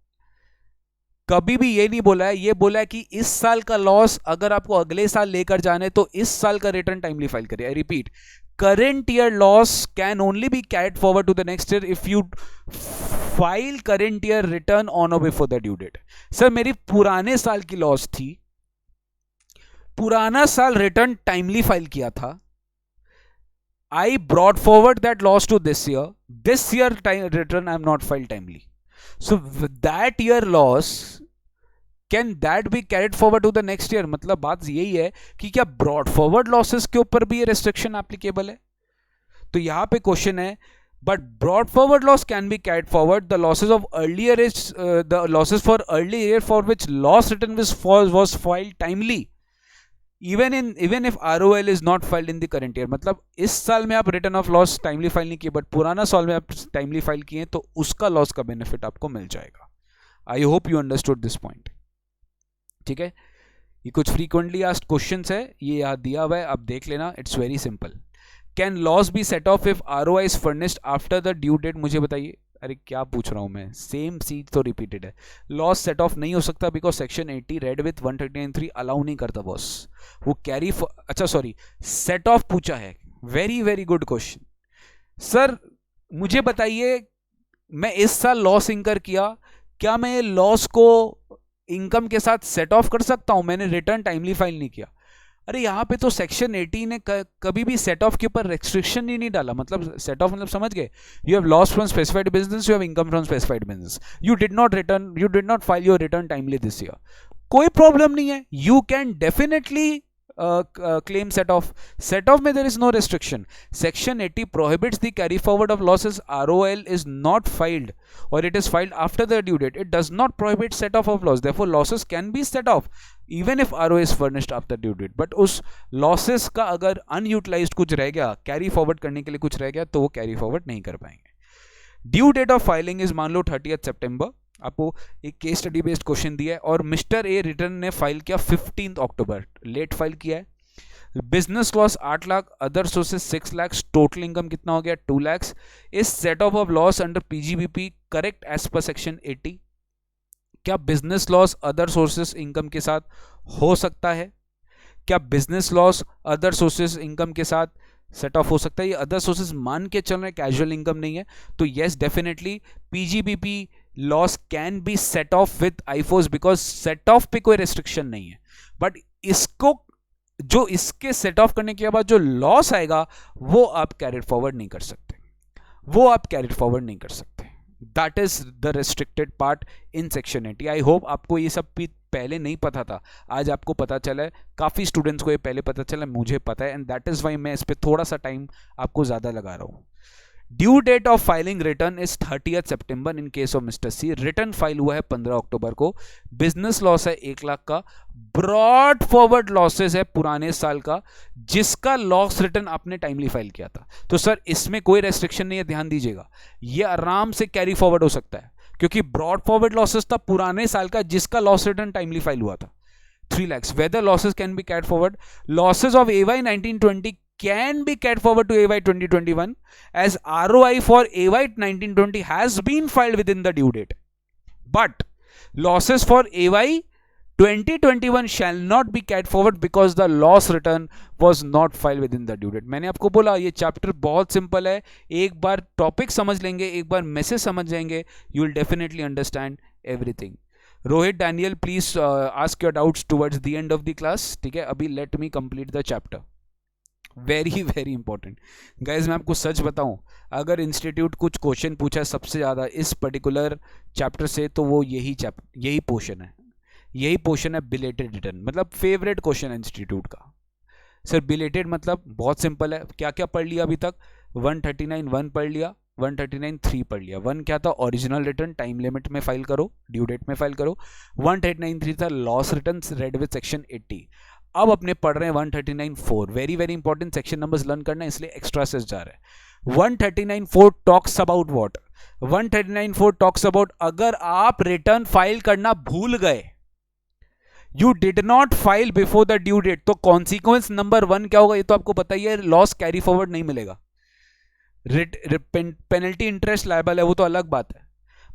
ये बोला है कि इस साल का लॉस अगर आपको अगले साल लेकर जाने तो इस साल का रिटर्न टाइमली फाइल करिए। I repeat, current year loss can only be carried forward to the next year if you file current year return on or before the due date। Sir मेरी पुराने साल की लॉस थी, पुराना साल रिटर्न टाइमली फाइल किया था, I brought forward that loss to this year return I am not filed timely, so that year loss can that be carried forward to the next year. मतलब बात यही है कि क्या ब्रॉड फॉरवर्ड लॉसेस के ऊपर भी ये रेस्ट्रिक्शन एप्लीकेबल है। तो यहां पे क्वेश्चन है, but brought forward loss can B carried forward, the losses of earlier is the losses for early year for which loss return was filed timely even if ROL is not filed in the current year. मतलब इस साल में आप return of loss timely file नहीं किए, बट पुराना साल में आप टाइमली फाइल किए तो उसका लॉस का बेनिफिट आपको मिल जाएगा। आई hope you understood this point. ठीक है, ये कुछ फ्रीक्वेंटली आस्क्ड क्वेश्चंस है, ये याद दिया हुआ है, आप देख लेना, it's very simple. Can loss be set off if ROI is furnished after the due date. मुझे बताइए, अरे क्या पूछ रहा हूं मैं, सेम चीज तो रिपीटेड है। लॉस सेट ऑफ नहीं हो सकता because section 80 red with 139(3) allow नहीं करता बॉस, वो कैरी, अच्छा सॉरी, सेट ऑफ पूछा है। Very good question. सर मुझे बताइए, मैं इस साल लॉस इंकर किया, क्या मैं लॉस को इनकम के साथ सेट ऑफ कर सकता हूं? मैंने रिटर्न टाइमली फाइल नहीं किया। अरे यहाँ पे तो सेक्शन 80 ने कभी भी सेट ऑफ के ऊपर रेस्ट्रिक्शन ही नहीं डाला। मतलब सेट ऑफ मतलब समझ गए, you have loss from specified business, you have income from specified business, you did not file your return timely this year, कोई प्रॉब्लम नहीं है, you can definitely claim set off में there is no restriction। section 80 prohibits the carry forward of losses ROL is not filed or it is filed after the due date, it does not prohibit set off of loss, therefore losses can be set off even if ROI is furnished after due date। but उस losses का अगर unutilized कुछ रह गया, carry forward करने के लिए कुछ रह गया, तो वो carry forward नहीं कर पाएंगे। Due date of filing is मान लो 30 सितंबर, आपको एक केस स्टडी बेस्ड क्वेश्चन दिया है और मिस्टर ए रिटर्न ने फाइल किया 15 अक्टूबर, लेट फाइल किया है। Business loss 8 lakh, other sources 6 lakh, total income कितना हो गया 2 लाख। इस set off loss under PGBP correct as per section 80? क्या business loss other sources income के साथ हो सकता है? क्या business loss other sources income के साथ सेट ऑफ हो सकता है? ये अदर सोर्सेस मान के चल रहे, कैजुअल इनकम नहीं है, तो yes definitely PGBP loss can be set off with IFOS, because set off पे कोई रेस्ट्रिक्शन नहीं है। बट इसको जो इसके सेट ऑफ करने के बाद जो लॉस आएगा वो आप कैरिड फॉरवर्ड नहीं कर सकते, वो आप कैरिड फॉरवर्ड नहीं कर सकते। That is the restricted part in section 80। I hope आपको ये सब पहले नहीं पता था, आज आपको पता चला है। काफ़ी स्टूडेंट्स को ये पहले पता चला, मुझे पता है, एंड दैट इज़ वाई मैं इस पर थोड़ा सा टाइम आपको ज़्यादा लगा रहा हूँ। Due date of filing return is 30th September in case of mister C. Return file हुआ है 15 अक्टूबर को। बिजनेस लॉस है 1 लाख का। ब्रॉड फॉरवर्ड लॉसेस है पुराने साल का, जिसका लॉस रिटर्न आपने टाइमली फाइल किया था। तो सर इसमें कोई रेस्ट्रिक्शन नहीं है, ध्यान दीजिएगा, ये आराम से कैरी फॉरवर्ड हो सकता है, क्योंकि ब्रॉड फॉरवर्ड लॉसेस था पुराने साल का जिसका लॉस रिटर्न टाइमली फाइल हुआ था 3 lakhs. Whether losses can be carried forward, losses of AY 1920 can be carried forward to AY 2021 as ROI for AY 1920 has been filed within the due date, but losses for AY 2021 shall not be carried forward because the loss return was not filed within the due date. मैंने आपको बोला ये चैप्टर बहुत सिंपल है, एक बार टॉपिक समझ लेंगे, एक बार मैसेज समझ जाएंगे, you will definitely understand everything. Rohit Daniel please ask your doubts towards the end of the class, ठीक है? अभी let me complete the chapter, very very important guys. मैं आपको सच बताऊं, अगर इंस्टीट्यूट कुछ क्वेश्चन पूछा है सबसे ज़्यादा इस पर्टिकुलर चैप्टर से, तो वो यही पोर्शन है, यही पोर्शन है बिलेटेड रिटर्न। मतलब फेवरेट क्वेश्चन है इंस्टीट्यूट का। सर बिलेटेड मतलब बहुत सिंपल है, क्या क्या पढ़ लिया अभी तक? 139(1) पढ़ लिया, 139(3) पढ़ लिया। 1 क्या था? ओरिजिनल रिटर्न, टाइम लिमिट में फाइल करो, ड्यू डेट में फाइल करो। 139(3) था loss return, read with section 80। अब अपने पढ़ रहे हैं 139(4). Very very important, section numbers learn करना है, इसलिए एक्स्ट्रा से जा रहा है। 139(4) talks about what? 139(4) talks about अगर आप रिटर्न फाइल करना भूल गए, you did not file before the due date, तो कॉन्सिक्वेंस नंबर 1 क्या होगा? ये तो आपको पता ही है, लॉस कैरी फॉरवर्ड नहीं मिलेगा। पेनल्टी इंटरेस्ट लायबल है, वो तो अलग बात है,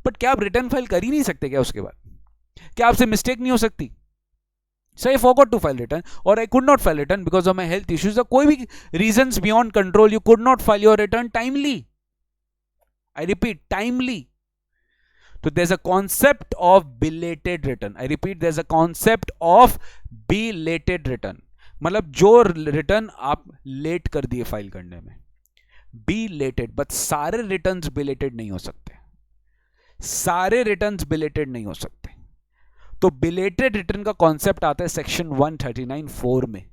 बट क्या आप रिटर्न फाइल कर ही नहीं सकते क्या? उसके बाद क्या आपसे मिस्टेक नहीं हो सकती? So I forgot to file return और I could not file return because of my health issues, कोई भी reasons beyond control, you could not file your return timely. I repeat, timely. So there's a concept of belated return. I repeat, there's a concept of belated return. मतलब जो रिटर्न आप लेट कर दिए फाइल करने में, belated, बट सारे रिटर्न्स बिलेटेड नहीं हो सकते, सारे रिटर्न्स बिलेटेड नहीं हो सकते। तो बिलेटेड रिटर्न का कॉन्सेप्ट आता है सेक्शन 139(4) में,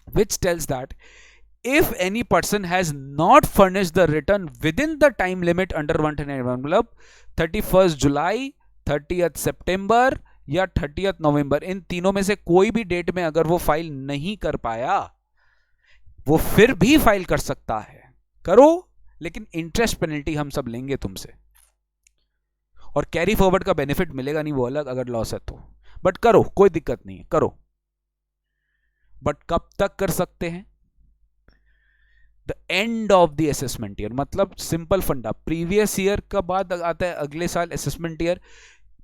which tells that if any person has not furnished the return within the time limit under 139(1), मतलब 31st जुलाई, 30th सितंबर या 30th नवंबर, इन तीनों में से कोई भी डेट में अगर वो फाइल नहीं कर पाया, वो फिर भी फाइल कर सकता है। करो, लेकिन इंटरेस्ट पेनल्टी हम सब लेंगे तुमसे, और कैरी फॉरवर्ड का बेनिफिट मिलेगा नहीं, वो अलग अगर लॉस है तो। बट करो, कोई दिक्कत नहीं है, करो। बट कब तक कर सकते हैं? The end of the assessment year, मतलब सिंपल फंडा, प्रीवियस ईयर का बाद आता है अगले साल असेसमेंट ईयर।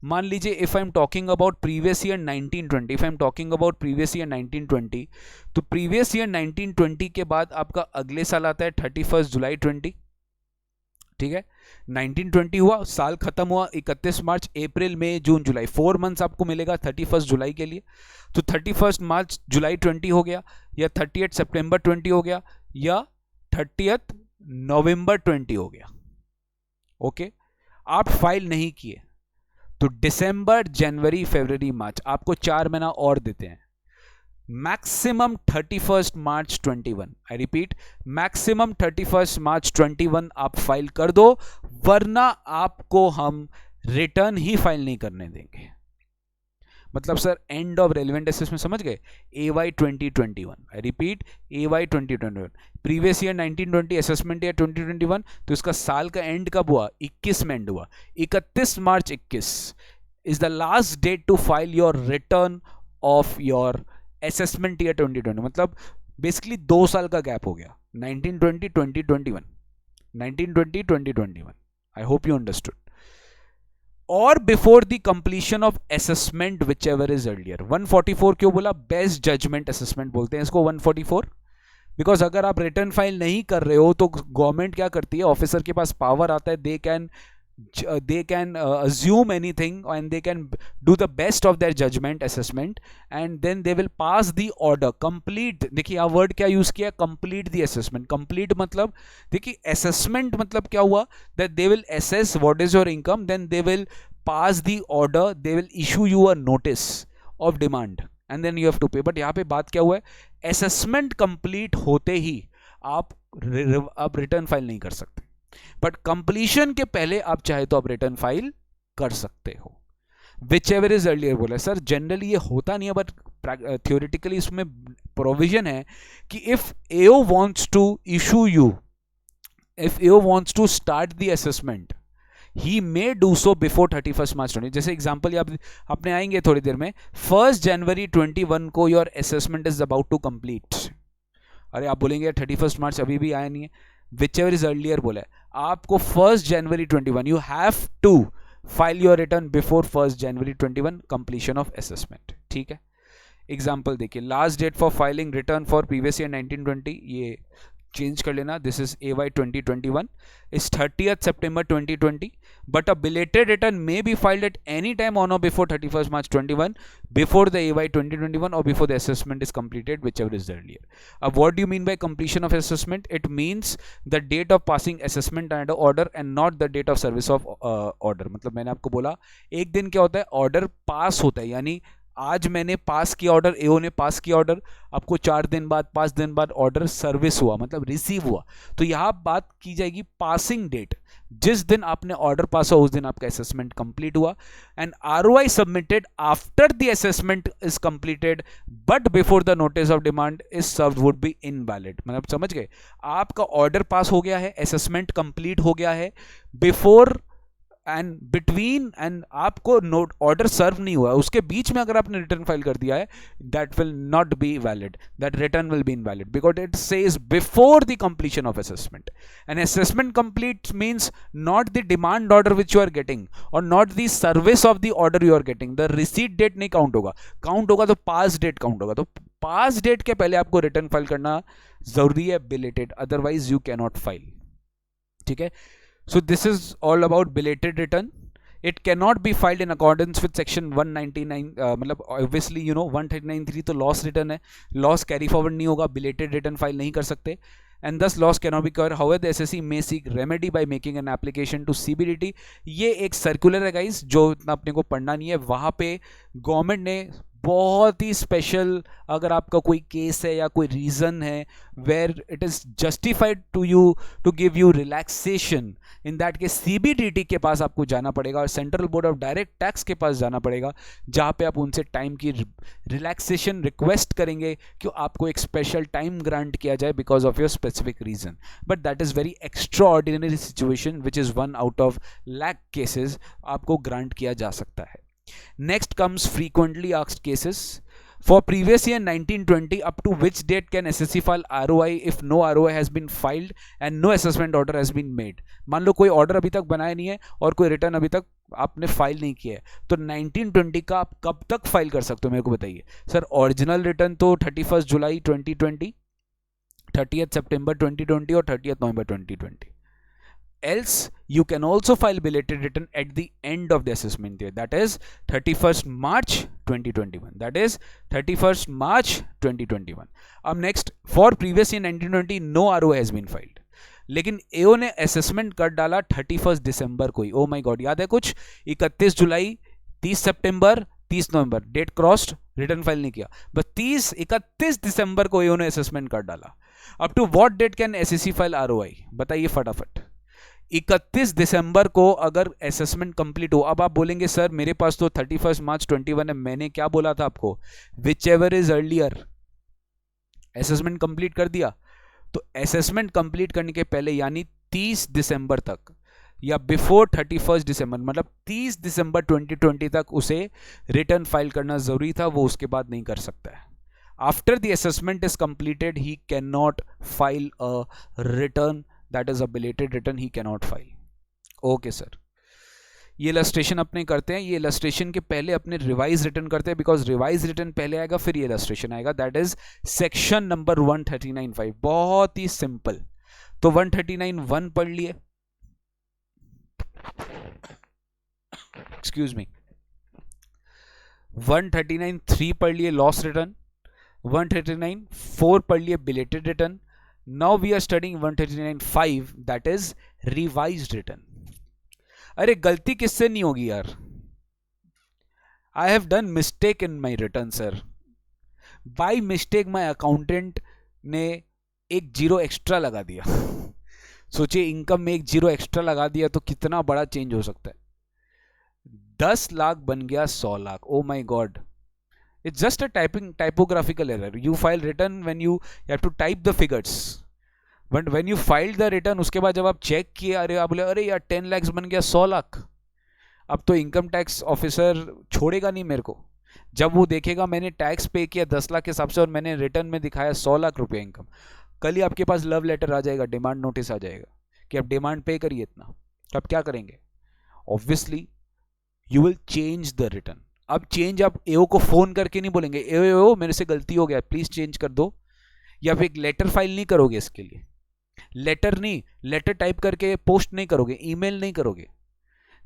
मान लीजिए if I am talking about previous year 1920, if I am talking about previous year 1920, तो प्रीवियस ईयर 1920 के बाद आपका अगले साल आता है 31 जुलाई 20, ठीक है? 1920 हुआ, साल खत्म हुआ 31 मार्च, अप्रैल, मई, जून, जुलाई, 4 मंथ्स आपको मिलेगा 31 जुलाई के लिए। तो 31 मार्च जुलाई 20 हो गया, या 30 सितंबर 20 हो गया, या 30 नवंबर 20 हो गया। ओके, आप फाइल नहीं किए तो दिसंबर, जनवरी, फरवरी, मार्च, आपको 4 महीना और देते हैं। Maximum 31 March 21, I repeat, maximum 31 March 21 आप फाइल कर दो, वरना आपको हम रिटर्न ही फाइल नहीं करने देंगे। मतलब sir end of relevant assessment समझ गए? AY 2021, I repeat, AY 2021, previous year 1920, assessment year 2021, तो इसका साल का एंड कब हुआ? 21 में एंड हुआ, 31 March 21 is the last date to file your return of your assessment year 2020। मतलब बेसिकली 2 साल का गैप हो गया, 1920 2021, 1920 2021। I hope you understood. और before the completion of assessment whichever is earlier. 144 क्यों बोला? बेस्ट जजमेंट असेसमेंट बोलते हैं इसको 144, बिकॉज अगर आप रिटर्न फाइल नहीं कर रहे हो तो गवर्नमेंट क्या करती है, ऑफिसर के पास पावर आता है, they can assume anything and they can do the best of their judgment assessment and then they will pass the order complete। देखिए यहाँ वर्ड क्या यूज किया, complete the assessment। complete मतलब देखिए assessment मतलब क्या हुआ, that they will assess what is your income, then they will pass the order, they will issue you a notice of demand and then you have to pay। But यहाँ पे बात क्या हुआ है, assessment complete होते ही आप रिटर्न फाइल नहीं कर सकते, बट कंप्लीशन के पहले आप चाहे तो आप रिटर्न फाइल कर सकते हो। विच एवर इज अर्लियर बोला सर, जनरली ये होता नहीं है, बट थियोरिटिकली इसमें प्रोविजन है कि if AO wants to issue you, if AO wants to start the assessment, he may do so before 31 March 20। जैसे एग्जांपल आप अपने आएंगे थोड़ी देर में, 1 जनवरी 21 को your assessment is about to complete. अरे आप बोलेंगे 31 मार्च अभी भी आया नहीं है, whichever is earlier बोला है आपको 1 जनवरी 21 you have to file your return before 1 जनवरी 21 completion of assessment। ठीक है, एग्जाम्पल देखिए, last date for filing return for previous year 1920, ये चेंज कर लेना, this is AY 2021 is 30th September 2020, but a belated return may be filed at any time on or before 31st March 21 before the AY 2021 or before the assessment is completed, whichever is earlier। What do you mean by completion of assessment? It means the date of passing assessment and order and not the date of service of order। मतलब मैंने आपको बोला एक दिन क्या होता है, ऑर्डर पास होता है, यानी आज मैंने पास किया ऑर्डर, एओ ने पास किया ऑर्डर, आपको 4 दिन बाद 5 दिन बाद ऑर्डर सर्विस हुआ, मतलब रिसीव हुआ, तो यहां बात की जाएगी पासिंग डेट, जिस दिन आपने ऑर्डर पास हुआ उस दिन आपका असेसमेंट कंप्लीट हुआ। And ROI submitted after the assessment is completed but before the notice of demand is served would be invalid. मतलब समझ गए, आपका ऑर्डर पास हो गया है, असेसमेंट कंप्लीट हो गया है, बिफोर एंड बिटवीन एंड आपको नोट ऑर्डर सर्व नहीं हुआ, उसके बीच में अगर आपने रिटर्न फाइल कर दिया है, that will not be valid, that return will be invalid because it says before the completion of assessment. And assessment complete means not the demand order which you are getting और not the service of the order you are getting, the receipt date नहीं काउंट होगा, काउंट होगा तो पास डेट काउंट होगा, तो पास डेट के पहले आपको रिटर्न फाइल करना जरूरी है belated, otherwise you can not file. ठीक है, so this is all about belated return। it cannot be filed in accordance with section 199 मतलब obviously you know 139(3 तो लॉस रिटर्न है, लॉस कैरी फॉरवर्ड नहीं होगा, बिलेटेड रिटर्न फाइल नहीं कर सकते, and thus loss cannot be covered। however the SSC may seek remedy by making an application to CBDT। ये एक सर्कुलर है गाइस, जो इतना अपने को पढ़ना नहीं है, वहाँ पे गवर्नमेंट ने बहुत ही स्पेशल, अगर आपका कोई केस है या कोई रीज़न है where it is justified to you to give you relaxation, in that के CBDT के पास आपको जाना पड़ेगा और central board of direct tax के पास जाना पड़ेगा, जहाँ पे आप उनसे टाइम की रिलैक्सेशन रिक्वेस्ट करेंगे कि आपको एक स्पेशल टाइम ग्रांट किया जाए because of your specific reason. But that is very extra ordinary situation which is 1 out of lakh cases आपको ग्रांट किया जा सकता है। Next comes frequently asked cases। For previous year 1920, up to which date can SSC file ROI if no ROI has been filed and no assessment order has been made? मान लो कोई ऑर्डर अभी तक बनाया नहीं है और कोई रिटर्न अभी तक आपने फाइल नहीं किया है, तो 1920 का आप कब तक फाइल कर सकते हो, मेरे को बताइए। सर ओरिजिनल रिटर्न तो 31 जुलाई 2020, 30th September 2020 और 30th November 2020। Else you can also file belated return at the end of the assessment year, that is 31st March 2021, that is 31st March 2021। अब next, for previous year 1920 no ROI has been filed, लेकिन एओ ने असेसमेंट कर डाला 31 दिसंबर को ही। ओ माय गॉड, याद है कुछ, 31 जुलाई, 30 सितंबर, 30 नवंबर, डेट क्रॉस्ड, रिटर्न फाइल नहीं किया, बस 31 दिसंबर को एओ ने असेसमेंट कर डाला। Up to what date can SSC file ROI, बताइए फटाफट। 31 दिसंबर को अगर असेसमेंट कंप्लीट हो, अब आप बोलेंगे सर मेरे पास तो 31 मार्च 21 है, मैंने क्या बोला था आपको, which ever is earlier. Assessment complete कर दिया, तो असेसमेंट कंप्लीट करने के पहले यानी 30 दिसंबर तक या बिफोर 31 दिसंबर, मतलब 30 दिसंबर 2020 तक उसे रिटर्न फाइल करना जरूरी था, वो उसके बाद नहीं कर सकता है। After the assessment is completed he can not file a return, that is a belated return, he cannot file। okay sir, ये इलस्ट्रेशन अपने करते हैं, ये इलस्ट्रेशन के पहले अपने रिवाइज रिटर्न करते हैं, बिकॉज रिवाइज रिटर्न पहले आएगा फिर ये इलस्ट्रेशन आएगा. That is section number 139.5. बहुत ही सिंपल. तो 139.1 पढ़ लिए, एक्सक्यूज मी, 139.3 पढ़ लिए लॉस रिटर्न, 139.4 पढ़ लिए belated return. Now we are studying 139.5 that is revised return. अरे गलती किससे नहीं होगी यार? I have done mistake in my return sir. By mistake my accountant ने एक जीरो एक्स्ट्रा लगा दिया. सोचिए इनकम में एक जीरो एक्स्ट्रा लगा दिया तो कितना बड़ा चेंज हो सकता है. 10 लाख बन गया 100 lakh. Oh my god, it's just a typographical error. You file return when you have to type the figures, but when you file the return उसके बाद जब आप चेक किए, अरे आप बोले अरे यार 10 लाख बन गया 100 लाख. अब तो इनकम टैक्स ऑफिसर छोड़ेगा नहीं मेरे को. जब वो देखेगा मैंने टैक्स पे किया 10 लाख के हिसाब से और मैंने रिटर्न में दिखाया 100 लाख रुपया इनकम, कल ही आपके पास लव लेटर आ जाएगा, डिमांड नोटिस आ जाएगा कि आप डिमांड पे करिए इतना. अब क्या करेंगे? Obviously you will change the return. अब चेंज आप एओ को फोन करके नहीं बोलेंगे एओ मेरे से गलती हो गया प्लीज चेंज कर दो, या फिर एक लेटर फाइल नहीं करोगे. इसके लिए लेटर नहीं, लेटर टाइप करके पोस्ट नहीं करोगे, ईमेल नहीं करोगे.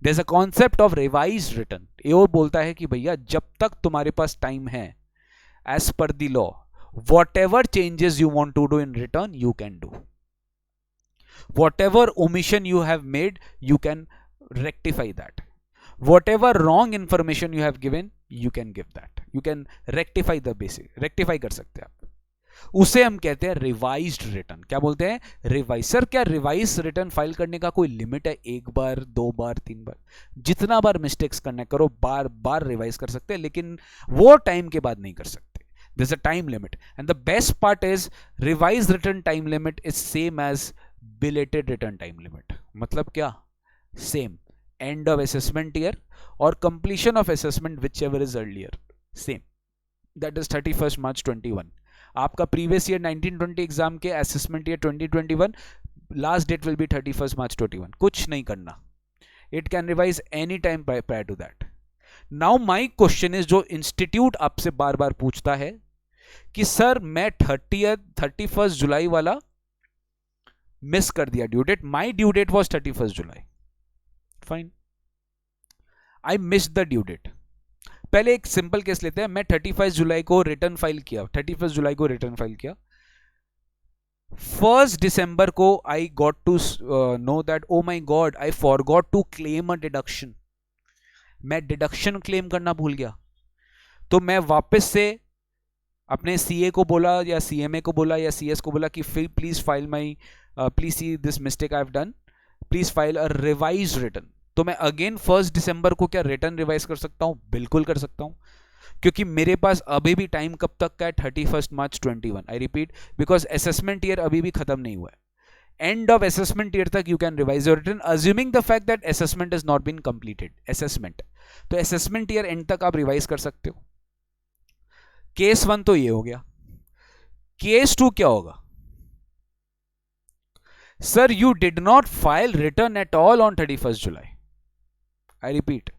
There is a concept of revised return. AO बोलता है कि भैया जब तक तुम्हारे पास टाइम है, as per the law, whatever changes you want to do in return you can do. Whatever omission you have made you can rectify that. Whatever wrong information you have given you can give that. You can rectify the basic, rectify कर सकते हैं आप. उसे हम कहते हैं रिवाइज्ड रिटर्न. क्या बोलते हैं? रिवाइज. सर क्या रिवाइज रिटर्न फाइल करने का कोई लिमिट है? एक बार, 2 बार, 3 बार, जितना बार मिस्टेक्स करना करो, बार बार रिवाइज कर सकते हैं, लेकिन वो टाइम के बाद नहीं कर सकते. There's a time limit, and the best part is revised return time limit is same as belated return time limit. मतलब क्या? Same. End of assessment year or completion of assessment whichever is earlier. Same. That is 31st March 21. आपका previous year 1920 एग्जाम के assessment year 2021 last date will be 31st March 21. कुछ नहीं करना. It can revise any time prior to that. Now my question is, जो इंस्टीट्यूट आपसे बार बार पूछता है कि सर मैं 31st जुलाई वाला मिस कर दिया due date, my due date was 31st July, fine, I miss the due date. पहले एक सिंपल केस लेते हैं. मैं 31 जुलाई को रिटर्न फाइल किया, 31 जुलाई को रिटर्न फाइल किया, 1 दिसंबर को I got to know that oh my god I forgot to claim a deduction. मैं डिडक्शन क्लेम करना भूल गया, तो मैं वापस से अपने सीए को बोला या सीएमए को बोला या सीएस को बोला कि please file my, please see this mistake I have done, please file a revised return. तो मैं अगेन 1 दिसंबर को क्या रिटर्न रिवाइज कर सकता हूं? बिल्कुल कर सकता हूं, क्योंकि मेरे पास अभी भी टाइम कब तक का है? 31st March 21. I repeat, because assessment year अभी भी खत्म नहीं हुआ है. End of assessment year तक you can revise your return, assuming the fact that assessment has not been completed. Assessment, तो assessment year end तक आप revise कर सकते हो. केस 1 तो ये हो गया. केस 2 क्या होगा? Sir, you did not file return at all on 31st July. I repeat,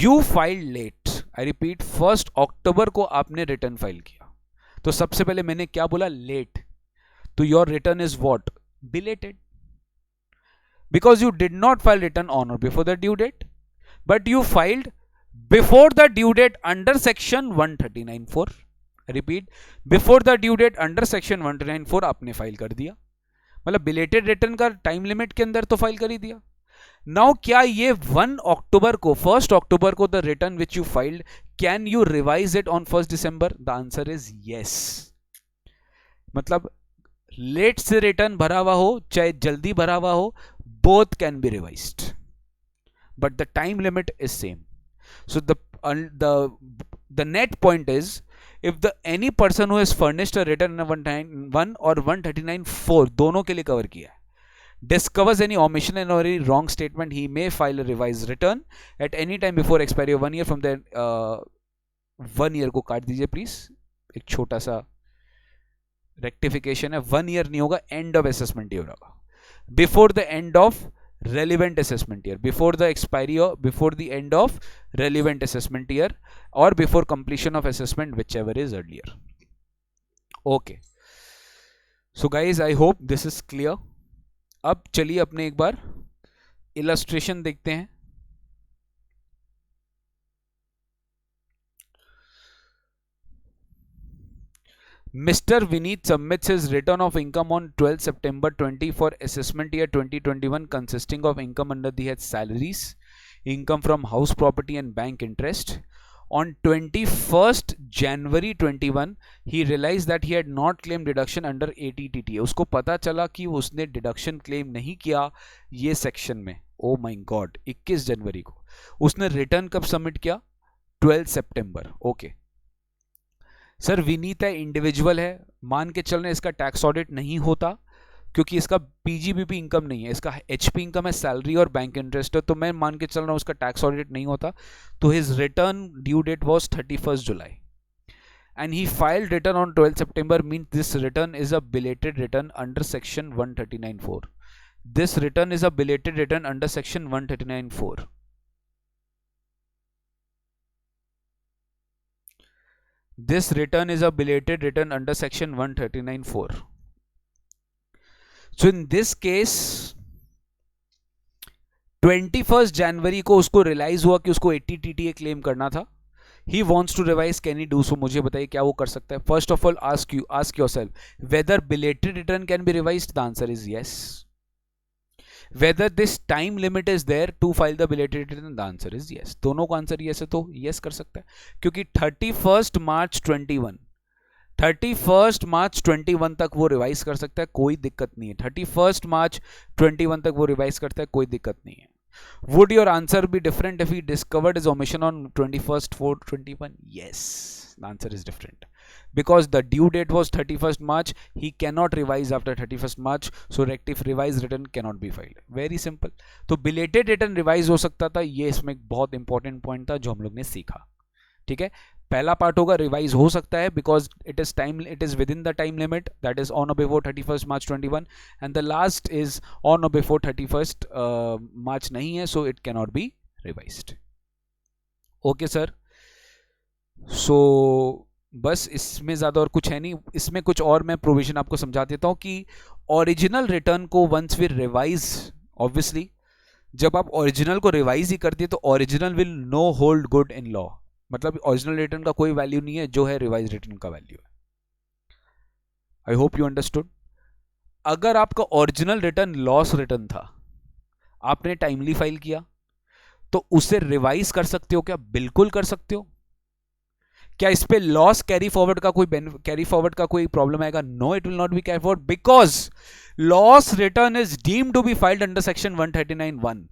you filed late. I repeat, 1st October को आपने रिटर्न फाइल किया. तो सबसे पहले मैंने क्या बोला? लेट. तो your return is what? Belated, because you did not file return on or before the due date, but you filed before the due date under section 139(4). repeat, before the due date under section 139(4) आपने फाइल कर दिया, मतलब बिलेटेड रिटर्न का टाइम लिमिट के अंदर तो फाइल कर ही दिया. नाउ क्या ये 1 अक्टूबर को, 1 अक्टूबर को the return which you filed, can you revise it on 1 December? The answer is yes. मतलब लेट से रिटर्न भरा हुआ हो चाहे जल्दी भरा हुआ हो, both can be revised, but the time limit is same. So the net point is, if any person who has furnished a return in 191 or 139(4) दोनों के लिए कवर किया है, discovers any omission and or any wrong statement, he may file a revised return at any time before expiry of 1 year from the 1 year को काट दीजिए प्लीज, एक छोटा सा रेक्टिफिकेशन है. 1 year नहीं होगा, एंड ऑफ असेसमेंट ईयर होगा, before the end of relevant assessment year, before the expiry or before the end of relevant assessment year or before completion of assessment, whichever is earlier. Okay, so guys, I hope this is clear. अब चलिए अपने एक बार illustration देखते हैं. Mr. Vineet submits his return of income on 12 September 20 for assessment year 2021 consisting of income under the head salaries, income from house property and bank interest. On 21st January 21, he realized that he had not claimed deduction under ATTTA. उसको पता चला कि उसने deduction claim नहीं किया ये section में. Oh my God, 21 जनवरी को उसने return कब submit किया? 12 सितंबर. Okay. सर विनीत है, इंडिविजुअल है, मान के चल रहे इसका टैक्स ऑडिट नहीं होता क्योंकि इसका पीजीबीपी इनकम नहीं है, इसका एचपी इनकम है, सैलरी और बैंक इंटरेस्ट है, तो मैं मान के चल रहा हूँ उसका टैक्स ऑडिट नहीं होता. तो his return due date was 31 July and he filed return on 12 September, means this return is a belated return under section 139(4). This return is a belated return under section 139(4). This return is a belated return under section 139(4). So in this case 21st जनवरी को उसको रियलाइज हुआ कि उसको 80 TTA क्लेम करना था. He wants to revise, can he do so? मुझे बताइए क्या वो कर सकता है. First of all, ask yourself whether belated return can be revised. The answer is yes. Whether this time limit is there to file the belated return, the answer is yes. दोनों का आंसर yes है तो yes कर सकता है क्योंकि 31st मार्च 21 तक वो रिवाइज कर सकता है, कोई दिक्कत नहीं है. 31st मार्च 21 तक वो रिवाइज करता है, कोई दिक्कत नहीं है. Would your answer be different if he discovered his omission on 21st/4/21? Yes, the answer is different because the due date was 31st March. He cannot revise after 31st March, so revised return cannot be filed. Very simple. तो belated return revise हो सकता था, ये इसमें बहुत important point था जो हम लोग ने सीखा. ठीक है, पहला पार्ट होगा रिवाइज हो सकता है because it is within the time limit, that is on और before 31st March 21, and the last is on और बिफोर 31st March नहीं है, so it cannot be revised. Okay sir, so बस इसमें ज़्यादा और कुछ है नहीं. इसमें कुछ और मैं प्रोविजन आपको समझा देता हूँ कि ओरिजिनल रिटर्न को वंस वी रिवाइज, ऑब्वियसली जब आप ओरिजिनल को रिवाइज ही कर दिए तो original will no hold good in law. मतलब ओरिजिनल रिटर्न का कोई वैल्यू नहीं है, जो है रिवाइज रिटर्न का वैल्यू है. आई होप यू अंडरस्टूड. अगर आपका ओरिजिनल रिटर्न लॉस रिटर्न था, आपने टाइमली फाइल किया, तो उसे रिवाइज कर सकते हो क्या? बिल्कुल कर सकते हो. क्या इस पे लॉस कैरी फॉरवर्ड का कोई प्रॉब्लम आएगा? No, it will not be carry forward because loss return is deemed to be filed under section 139(1).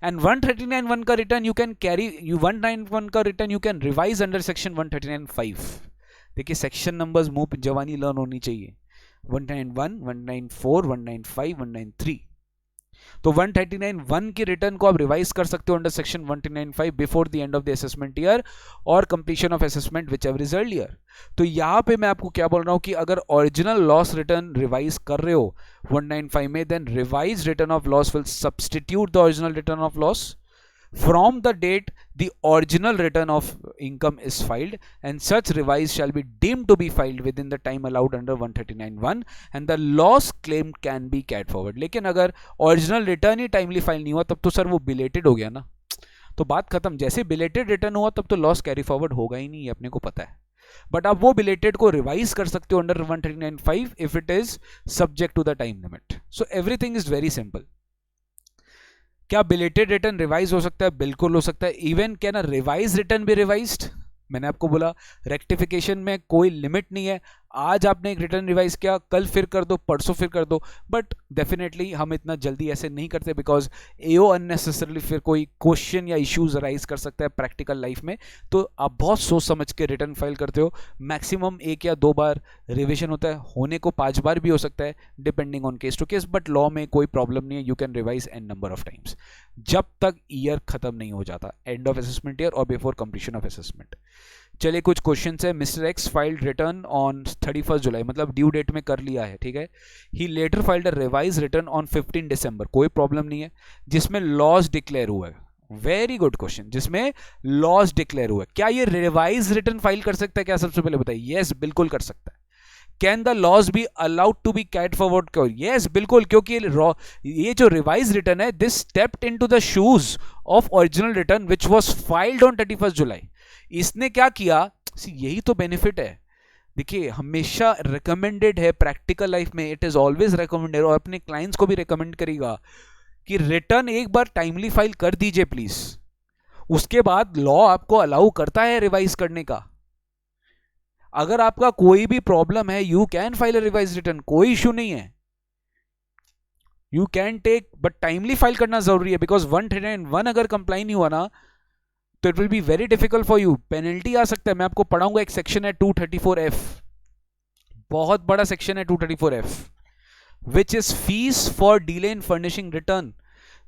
and 139(1) का रिटर्न यू कैन कैरी, 191 का return you can revise under section 139(5). देखिए सेक्शन नंबर्स मुंह पे जवानी लर्न होनी चाहिए. 191, 194, 195, 193. तो 139(1) की रिटर्न को आप रिवाइज कर सकते हो under section 139(5) before the end of the assessment year or completion of assessment whichever is earlier. तो यहां पे मैं आपको क्या बोल रहा हूं कि अगर ओरिजिनल लॉस रिटर्न रिवाइज कर रहे हो 195 में, then revise return of loss will substitute the original return of loss from the date the original return of income is filed, and such revise shall be deemed to be filed within the time allowed under 139(1) and the loss claim can be carried forward. लेकिन अगर original return ही timely file नहीं हुआ तब तो सर वो belated हो गया ना, तो बात खत्म. जैसे belated return हुआ तब तो loss carry forward होगा ही नहीं, अपने को पता है. बट आप वो belated को रिवाइज कर सकते हो under 139(5) if it is subject to the time limit. So everything is very simple. क्या बिलेटेड रिटर्न रिवाइज हो सकता है? बिल्कुल हो सकता है. इवन क्या ना रिवाइज रिटर्न भी रिवाइज्ड. मैंने आपको बोला रेक्टिफिकेशन में कोई लिमिट नहीं है. आज आपने एक रिटर्न रिवाइज किया, कल फिर कर दो, परसों फिर कर दो, बट डेफिनेटली हम इतना जल्दी ऐसे नहीं करते बिकॉज एओ अननेसेसरली फिर कोई क्वेश्चन या इश्यूज अराइज कर सकता है प्रैक्टिकल लाइफ में. तो आप बहुत सोच समझ के रिटर्न फाइल करते हो. मैक्सिमम 1 या 2 बार रिविजन होता है, होने को 5 बार भी हो सकता है depending on case to case, but law में कोई प्रॉब्लम नहीं है. You can revise an number of times जब तक ईयर खत्म नहीं हो जाता, end of assessment year or before completion of assessment. चलिए कुछ क्वेश्चन है. Mister X filed return on 31 July, मतलब ड्यू डेट में कर लिया है, ठीक है. He later filed a revise return on 15 December, कोई प्रॉब्लम नहीं है. जिसमें लॉस डिक्लेयर हुआ है, वेरी गुड क्वेश्चन, जिसमें लॉस डिक्लेयर हुआ है, क्या ये रिवाइज रिटर्न फाइल कर सकता है? क्या सबसे पहले बताइए. यस, बिल्कुल कर सकता है. Can the loss be allowed to be carried forward? Yes बिल्कुल, क्योंकि ये जो रिवाइज रिटर्न है, this stepped into the shoes of original return which was filed on 31 July. इसने क्या किया? यही तो बेनिफिट है. देखिए, हमेशा रिकमेंडेड है प्रैक्टिकल लाइफ में, इट इज ऑलवेज रिकमेंडेड, और अपने क्लाइंट्स को भी रिकमेंड करेगा कि रिटर्न एक बार टाइमली फाइल कर दीजिए प्लीज. उसके बाद लॉ आपको अलाउ करता है रिवाइज करने का. अगर आपका कोई भी प्रॉब्लम है, you can file a revise return, कोई इश्यू नहीं है. You can take, but timely file करना जरूरी है, बिकॉज 139(1) अगर कंप्लाई नहीं हुआ ना, तो it will be very difficult for you. Penalty आ सकता है. मैं आपको पढ़ाऊंगा, एक सेक्शन है 234F, बहुत बड़ा सेक्शन है 234F, which is fees for delay in furnishing return,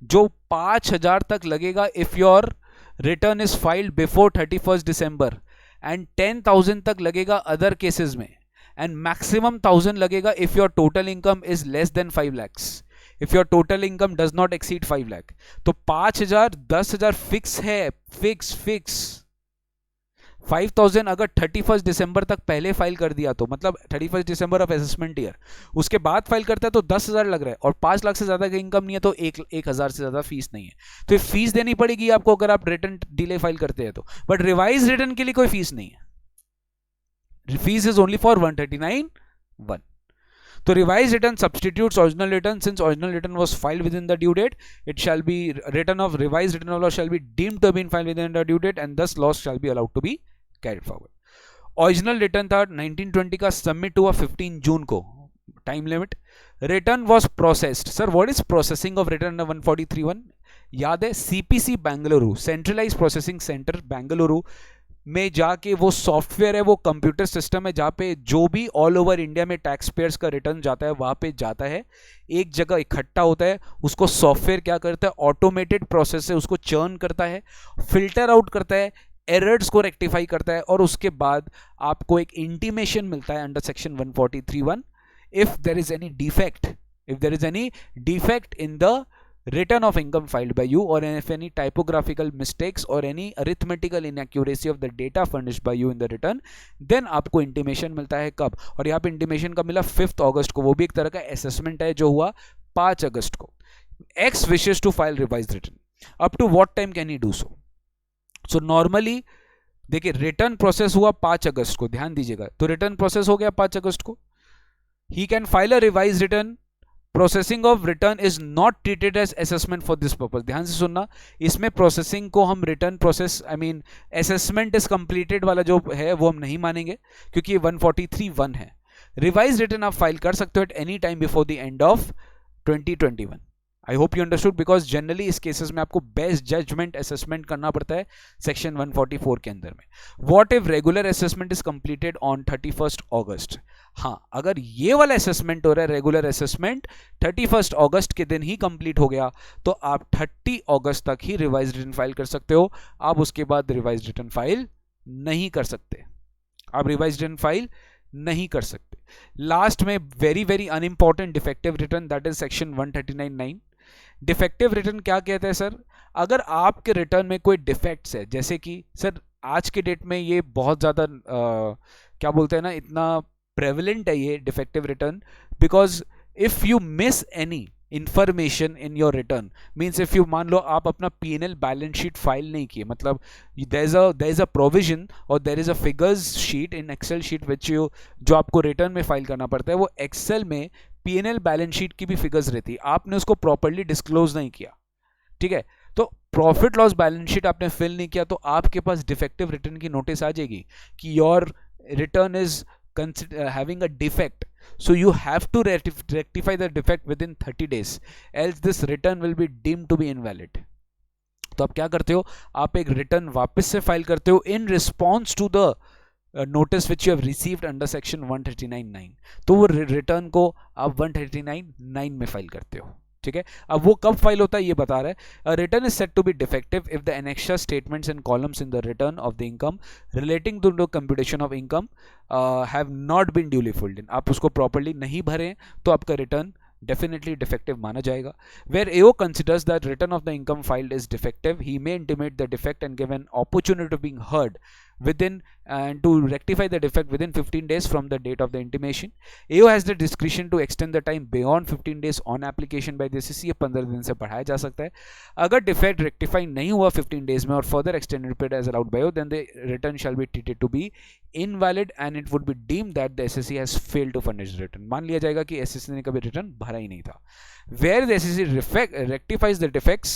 जो 5,000 तक लगेगा if your return is filed before 31 December, and 10,000 तक लगेगा अदर केसेस में, एंड मैक्सिमम 1,000 लगेगा if your total income is less then 5 lakhs, if your total income does not exceed 5 lakh. तो 5,000, 10,000 फिक्स है, फिक्स. 5,000 अगर 31 दिसंबर तक पहले फाइल कर दिया, तो मतलब 31 दिसंबर ऑफ असेसमेंट ईयर, उसके बाद फाइल करता है तो 10,000 लग रहा है, और 5 लाख से ज्यादा का इनकम नहीं है तो 1,000 से ज्यादा फीस नहीं है. तो ये फीस देनी पड़ेगी आपको अगर आप रिटर्न डिले फाइल करते हैं तो. बट रिवाइज रिटर्न के लिए कोई फीस नहीं है. Fees is only for 139(1). तो revise return substitutes original return. Since original return was filed within the due date, it shall be return of revise return of loss shall be deemed to have been filed within the due date, and this loss shall be allowed to be carried forward. Original return था 1920 का, सबमिट हुआ 15 जून को, time limit. Return was processed. Sir what is processing of return 143(1)? याद है, CPC Bengaluru, centralize processing centre Bengaluru में जाके, वो सॉफ्टवेयर है, वो कंप्यूटर सिस्टम है जहाँ पे जो भी ऑल ओवर इंडिया में टैक्स पेयर्स का रिटर्न जाता है, वहाँ पे जाता है, एक जगह इकट्ठा होता है. उसको सॉफ्टवेयर क्या करता है? ऑटोमेटेड प्रोसेस से उसको चर्न करता है, फिल्टर आउट करता है, एरर्स को रेक्टिफाई करता है, और उसके बाद आपको एक इंटीमेशन मिलता है under section 143(1) if there is any defect in the return of income filed by you, or if any typographical mistakes or any arithmetical inaccuracy of the data furnished by you in the return, then आपको इंटीमेशन मिलता है. कब? और यहाँ पे इंटीमेशन कब मिला? 5 अगस्त को. वो भी एक तरह का असेसमेंट है जो हुआ 5 अगस्त को. X wishes to file revised return. Up to what time can he do so? So normally देखिए, रिटर्न प्रोसेस हुआ 5 अगस्त को, ध्यान दीजिएगा. तो रिटर्न प्रोसेस हो गया 5 अगस्त को. He can file a revised return. Processing of return is not treated as assessment for this purpose. ध्यान से सुनना, इसमें प्रोसेसिंग को हम return process, I mean assessment is completed वाला जो है वो हम नहीं मानेंगे, क्योंकि ये 143(1) है. रिवाइज रिटर्न आप फाइल कर सकते हो at any time before the end of 2021. I hope you understood, because generally इस केसेस में आपको बेस्ट जजमेंट असेसमेंट करना पड़ता है सेक्शन 144 के अंदर में. What if regular assessment is completed on 31 अगस्त? हाँ, अगर ये वाला असेसमेंट हो रहा है, रेगुलर असेसमेंट 31 अगस्त के दिन ही कंप्लीट हो गया, तो आप 30 अगस्त तक ही रिवाइज रिटर्न फाइल कर सकते हो. आप उसके बाद रिवाइज रिटर्न फाइल नहीं कर सकते. आप रिवाइज रिटर्न फाइल नहीं कर सकते. लास्ट में very very unimportant defective return, that is section 139(9). Defective return क्या कहते हैं सर? अगर आपके रिटर्न में कोई डिफेक्ट्स है, जैसे कि सर आज के डेट में ये बहुत ज़्यादा क्या बोलते हैं ना, इतना प्रेवलेंट है ये defective return, because if you miss any information in your return, means if you, मान लो आप अपना P&L बैलेंस शीट फाइल नहीं किए, मतलब देयर इज अ प्रोविजन और there is a figures sheet in Excel sheet which you, जो आपको रिटर्न में फाइल करना पड़ता है, वो एक्सेल में P&L बैलेंस शीट की भी फिगर्स रहती है, आपने उसको प्रॉपर्ली डिस्क्लोज नहीं किया, ठीक है, तो प्रॉफिट लॉस बैलेंस शीट आपने फिल नहीं किया, तो आपके पास डिफेक्टिव रिटर्न की नोटिस आ जाएगी कि your return is having a defect, so you have to rectify the defect within 30 days, else this return will be deemed to be invalid. तो आप क्या करते हो? आप एक रिटर्न वापस से फाइल करते हो in response to the notice which you have received under section 139(9). तो वो रिटर्न को आप 139(9) में फाइल करते हो. ठीक है, अब वो कब फाइल होता है ये बता रहा है. Return is set to be defective if the annexure statements and columns in the return of the income relating to the computation of income have not been duly filled in. आप उसको प्रॉपर्ली नहीं भरे तो आपका रिटर्न definitely defective माना जाएगा. Where AO considers that return of the income filed is defective, he may intimate the defect and give an opportunity of being heard within and to rectify the defect within 15 days from the date of the intimation. AO has the discretion to extend the time beyond 15 days on application by the SEC. 15 दिन से बढ़ाया जा सकता है. अगर defect rectify नहीं हुआ 15 days में और further extended period as allowed by AO, then the return shall be treated to be invalid and it would be deemed that the SEC has failed to furnish the return. मान लिया जाएगा कि SEC ने कभी रिटर्न भरा ही नहीं था. Where the SEC rectifies the defects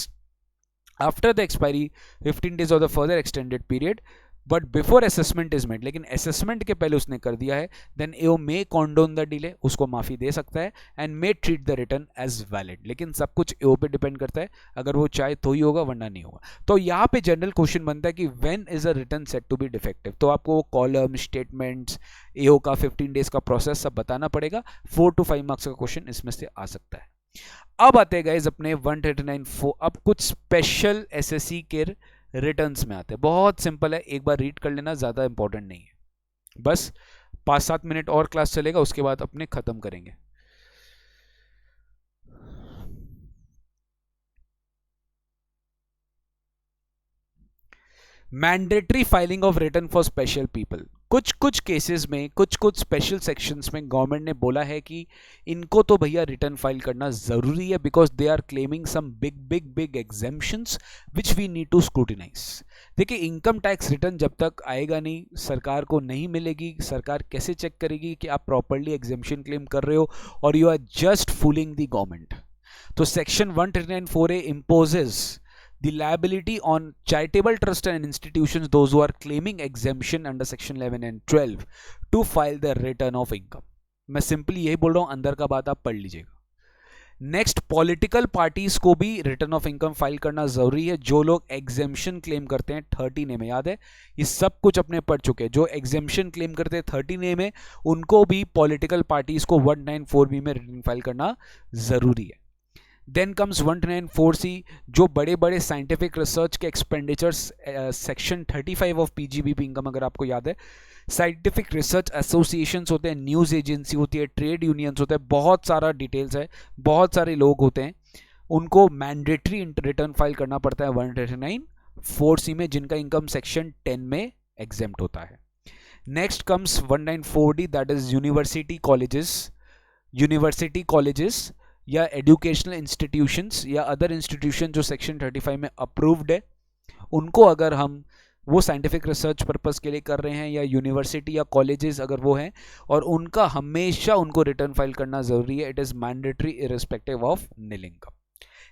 after the expiry 15 days of the further extended period but before assessment is made, लेकिन असेसमेंट के पहले उसने कर दिया है, then AO may condone the delay, उसको माफी दे सकता है and may treat the return as valid. लेकिन सब कुछ एओ पे डिपेंड करता है, अगर वो चाहे तो ही होगा वरना नहीं होगा. तो यहाँ पे जनरल क्वेश्चन बनता है कि when is a return set to be defective. तो आपको वो कॉलम स्टेटमेंट्स एओ का 15 डेज का प्रोसेस सब बताना पड़ेगा. 4 to 5 मार्क्स का क्वेश्चन इसमें से आ सकता है. अब आते हैं गाइस अपने 139. अब कुछ स्पेशल एसएससी के रिटर्न्स में आते हैं. बहुत सिंपल है, एक बार रीड कर लेना, ज़्यादा इंपॉर्टेंट नहीं है. बस 5-7 मिनट और क्लास चलेगा, उसके बाद अपने खत्म करेंगे. Mandatory filing of return for special people. कुछ कुछ केसेस में, कुछ कुछ स्पेशल सेक्शंस में गवर्नमेंट ने बोला है कि इनको तो भैया रिटर्न फाइल करना जरूरी है, because they are claiming some big big big exemptions which we need to scrutinize. देखिए, इनकम टैक्स रिटर्न जब तक आएगा नहीं, सरकार को नहीं मिलेगी, सरकार कैसे चेक करेगी कि आप प्रॉपरली एग्जेम्पशन क्लेम कर रहे हो और you are just fooling the government. तो section 139(4)A imposes the liability on charitable trust and institutions, those who are claiming exemption under section 11 and 12 to file their return of income. मैं सिंपली यही बोल रहा हूं, अंदर का बात आप पढ़ लीजिएगा. नेक्स्ट, पॉलिटिकल पार्टीज को भी रिटर्न ऑफ इनकम फाइल करना जरूरी है. जो लोग एग्जेम्पशन क्लेम करते हैं 13A में, याद है ये सब कुछ अपने पढ़ चुके हैं, जो एग्जेम्पशन क्लेम करते हैं 13A में, उनको भी पॉलिटिकल पार्टीज को 194B में रिटर्न फाइल करना जरूरी है. देन कम्स 194C, जो बड़े बड़े साइंटिफिक रिसर्च के expenditures, section 35 of PGBP income, अगर आपको याद है, साइंटिफिक रिसर्च एसोसिएशंस होते हैं, न्यूज़ एजेंसी होती है, ट्रेड यूनियंस होते हैं, बहुत सारा डिटेल्स है, बहुत सारे लोग होते हैं, उनको मैंडेटरी रिटर्न फाइल करना पड़ता है 139(4)C में, जिनका इनकम सेक्शन 10 में एग्जेम्प्ट होता है. Next comes 194D, that is university colleges या एजुकेशनल इंस्टीट्यूशंस या अदर इंस्टीट्यूशन जो सेक्शन 35 में अप्रूव्ड है, उनको अगर हम वो साइंटिफिक रिसर्च पर्पस के लिए कर रहे हैं, या यूनिवर्सिटी या कॉलेजेस अगर वो हैं, और उनका हमेशा उनको रिटर्न फाइल करना जरूरी है. It is mandatory irrespective of nil income.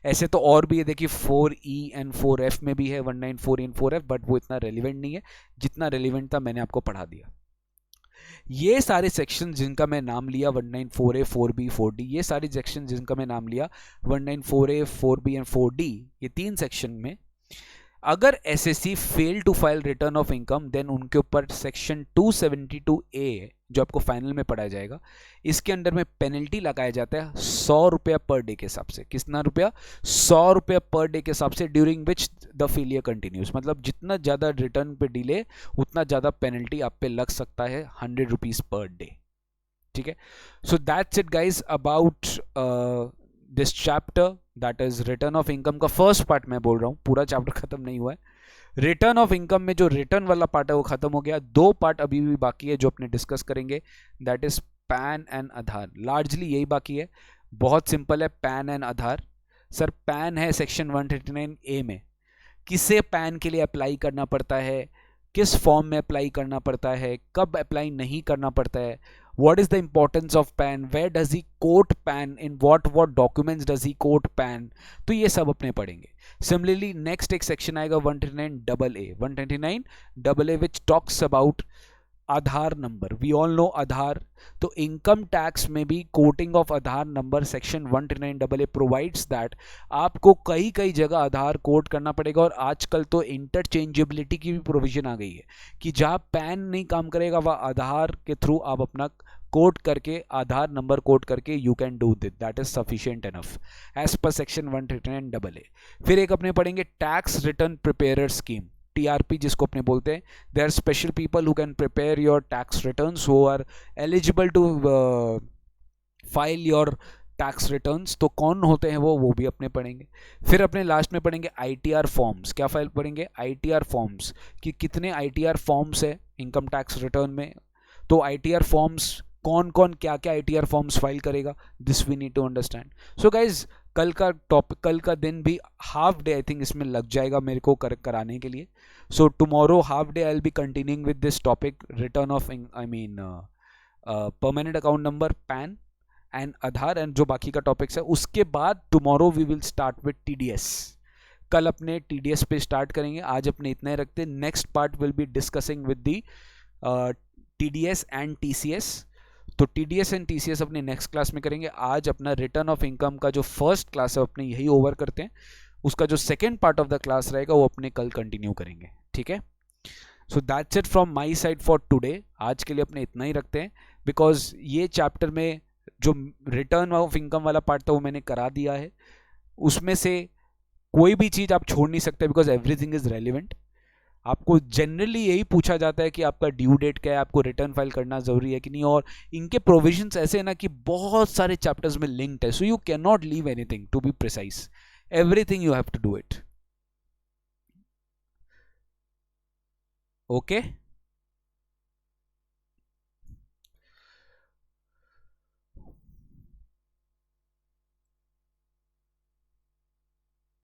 ऐसे तो और भी है, देखिए 4E एंड 4F में भी है 194E एंड 4F, बट वो इतना रेलिवेंट नहीं है. जितना रेलिवेंट था मैंने आपको पढ़ा दिया. ये सारे सेक्शन जिनका मैं नाम लिया 194A 4B 4D, ये सारे सेक्शन जिनका मैं नाम लिया 194A 4B एंड 4D, ये 3 सेक्शन में अगर assessee fail to file return of income, then उनके ऊपर सेक्शन 272A जो आपको फाइनल में पढ़ाया जाएगा, इसके अंडर में पेनल्टी लगाया जाता है 100 रुपया पर डे के हिसाब से. कितना रुपया? 100 रुपया पर डे के हिसाब से, during which the failure continues. मतलब जितना ज़्यादा रिटर्न पे डिले, उतना ज़्यादा पेनल्टी आप पे लग सकता है, 100 रुपीज़ पर डे. ठीक है, so that's it guys about this chapter, that is return of income का फर्स्ट पार्ट. मैं बोल रहा हूँ पूरा चैप्टर खत्म नहीं हुआ है. रिटर्न ऑफ इनकम में जो रिटर्न वाला पार्ट है वो खत्म हो गया. 2 पार्ट अभी भी बाकी है जो अपने डिस्कस करेंगे, that is pan and Aadhaar. Largely यही बाकी है, बहुत सिंपल है. Pan and Aadhaar. Sir pan है सेक्शन 139A में, किसे पैन के लिए अप्लाई करना पड़ता है, किस फॉर्म में अप्लाई करना पड़ता है, कब अप्लाई नहीं करना पड़ता है, what is the importance of PAN, where does he quote PAN, in what documents does he quote PAN, तो ये सब अपने पढ़ेंगे. Similarly next एक सेक्शन आएगा 139AA which talks about Aadhaar number. We all know Aadhaar. तो इनकम टैक्स में भी quoting of Aadhaar number section 139AA provides that आपको कई कई जगह आधार कोड करना पड़ेगा. और आजकल तो इंटरचेंजेबिलिटी की भी प्रोविजन आ गई है कि जहाँ पैन नहीं काम करेगा वह आधार के थ्रू आप अपना कोट करके, आधार नंबर कोट करके you can do this, that is sufficient enough as per section 139AA। फिर एक अपने पढ़ेंगे tax return prepare scheme, TRP जिसको अपने बोलते हैं। They are special people who can prepare your tax returns, who are eligible to file your tax returns. तो कौन होते हैं वो भी अपने पढ़ेंगे। फिर अपने लास्ट में पढ़ेंगे ITR फॉर्म्स। क्या फाइल पढ़ेंगे? ITR फॉर्म्स, कि कितने ITR फॉर्म्स है इनकम टैक्स रिटर्न में। तो ITR फॉर्म्स कौन कौन क्या क्या ITR फॉर्म्स फाइल करेगा, this we need to understand. So guys कल का टॉपिक, कल का दिन भी हाफ डे आई थिंक इसमें लग जाएगा मेरे को कराने के लिए। So tomorrow half day I will be continuing with this topic, return of I mean permanent account number, PAN and Aadhaar and जो बाकी का टॉपिक्स है। उसके बाद tomorrow we will start with TDS। कल अपने TDS पे स्टार्ट करेंगे, आज अपने इतना ही रखते। Next part will be discussing with the TDS and TCS। तो TDS एंड TCS अपने नेक्स्ट क्लास में करेंगे। आज अपना रिटर्न ऑफ इनकम का जो फर्स्ट क्लास है अपने यही ओवर करते हैं। उसका जो second part of the class रहेगा वो अपने कल कंटिन्यू करेंगे, ठीक है। So that's it from my side for today. आज के लिए अपने इतना ही रखते हैं, बिकॉज ये चैप्टर में जो रिटर्न ऑफ इनकम वाला पार्ट था वो मैंने करा दिया है। उसमें से कोई भी चीज़ आप छोड़ नहीं सकते, बिकॉज एवरीथिंग इज रेलिवेंट। आपको जनरली यही पूछा जाता है कि आपका ड्यू डेट क्या है, आपको रिटर्न फाइल करना जरूरी है कि नहीं, और इनके प्रोविजंस ऐसे है ना कि बहुत सारे चैप्टर्स में लिंक्ड है। So you can not leave anything, to be precise, everything you have to do it. Okay.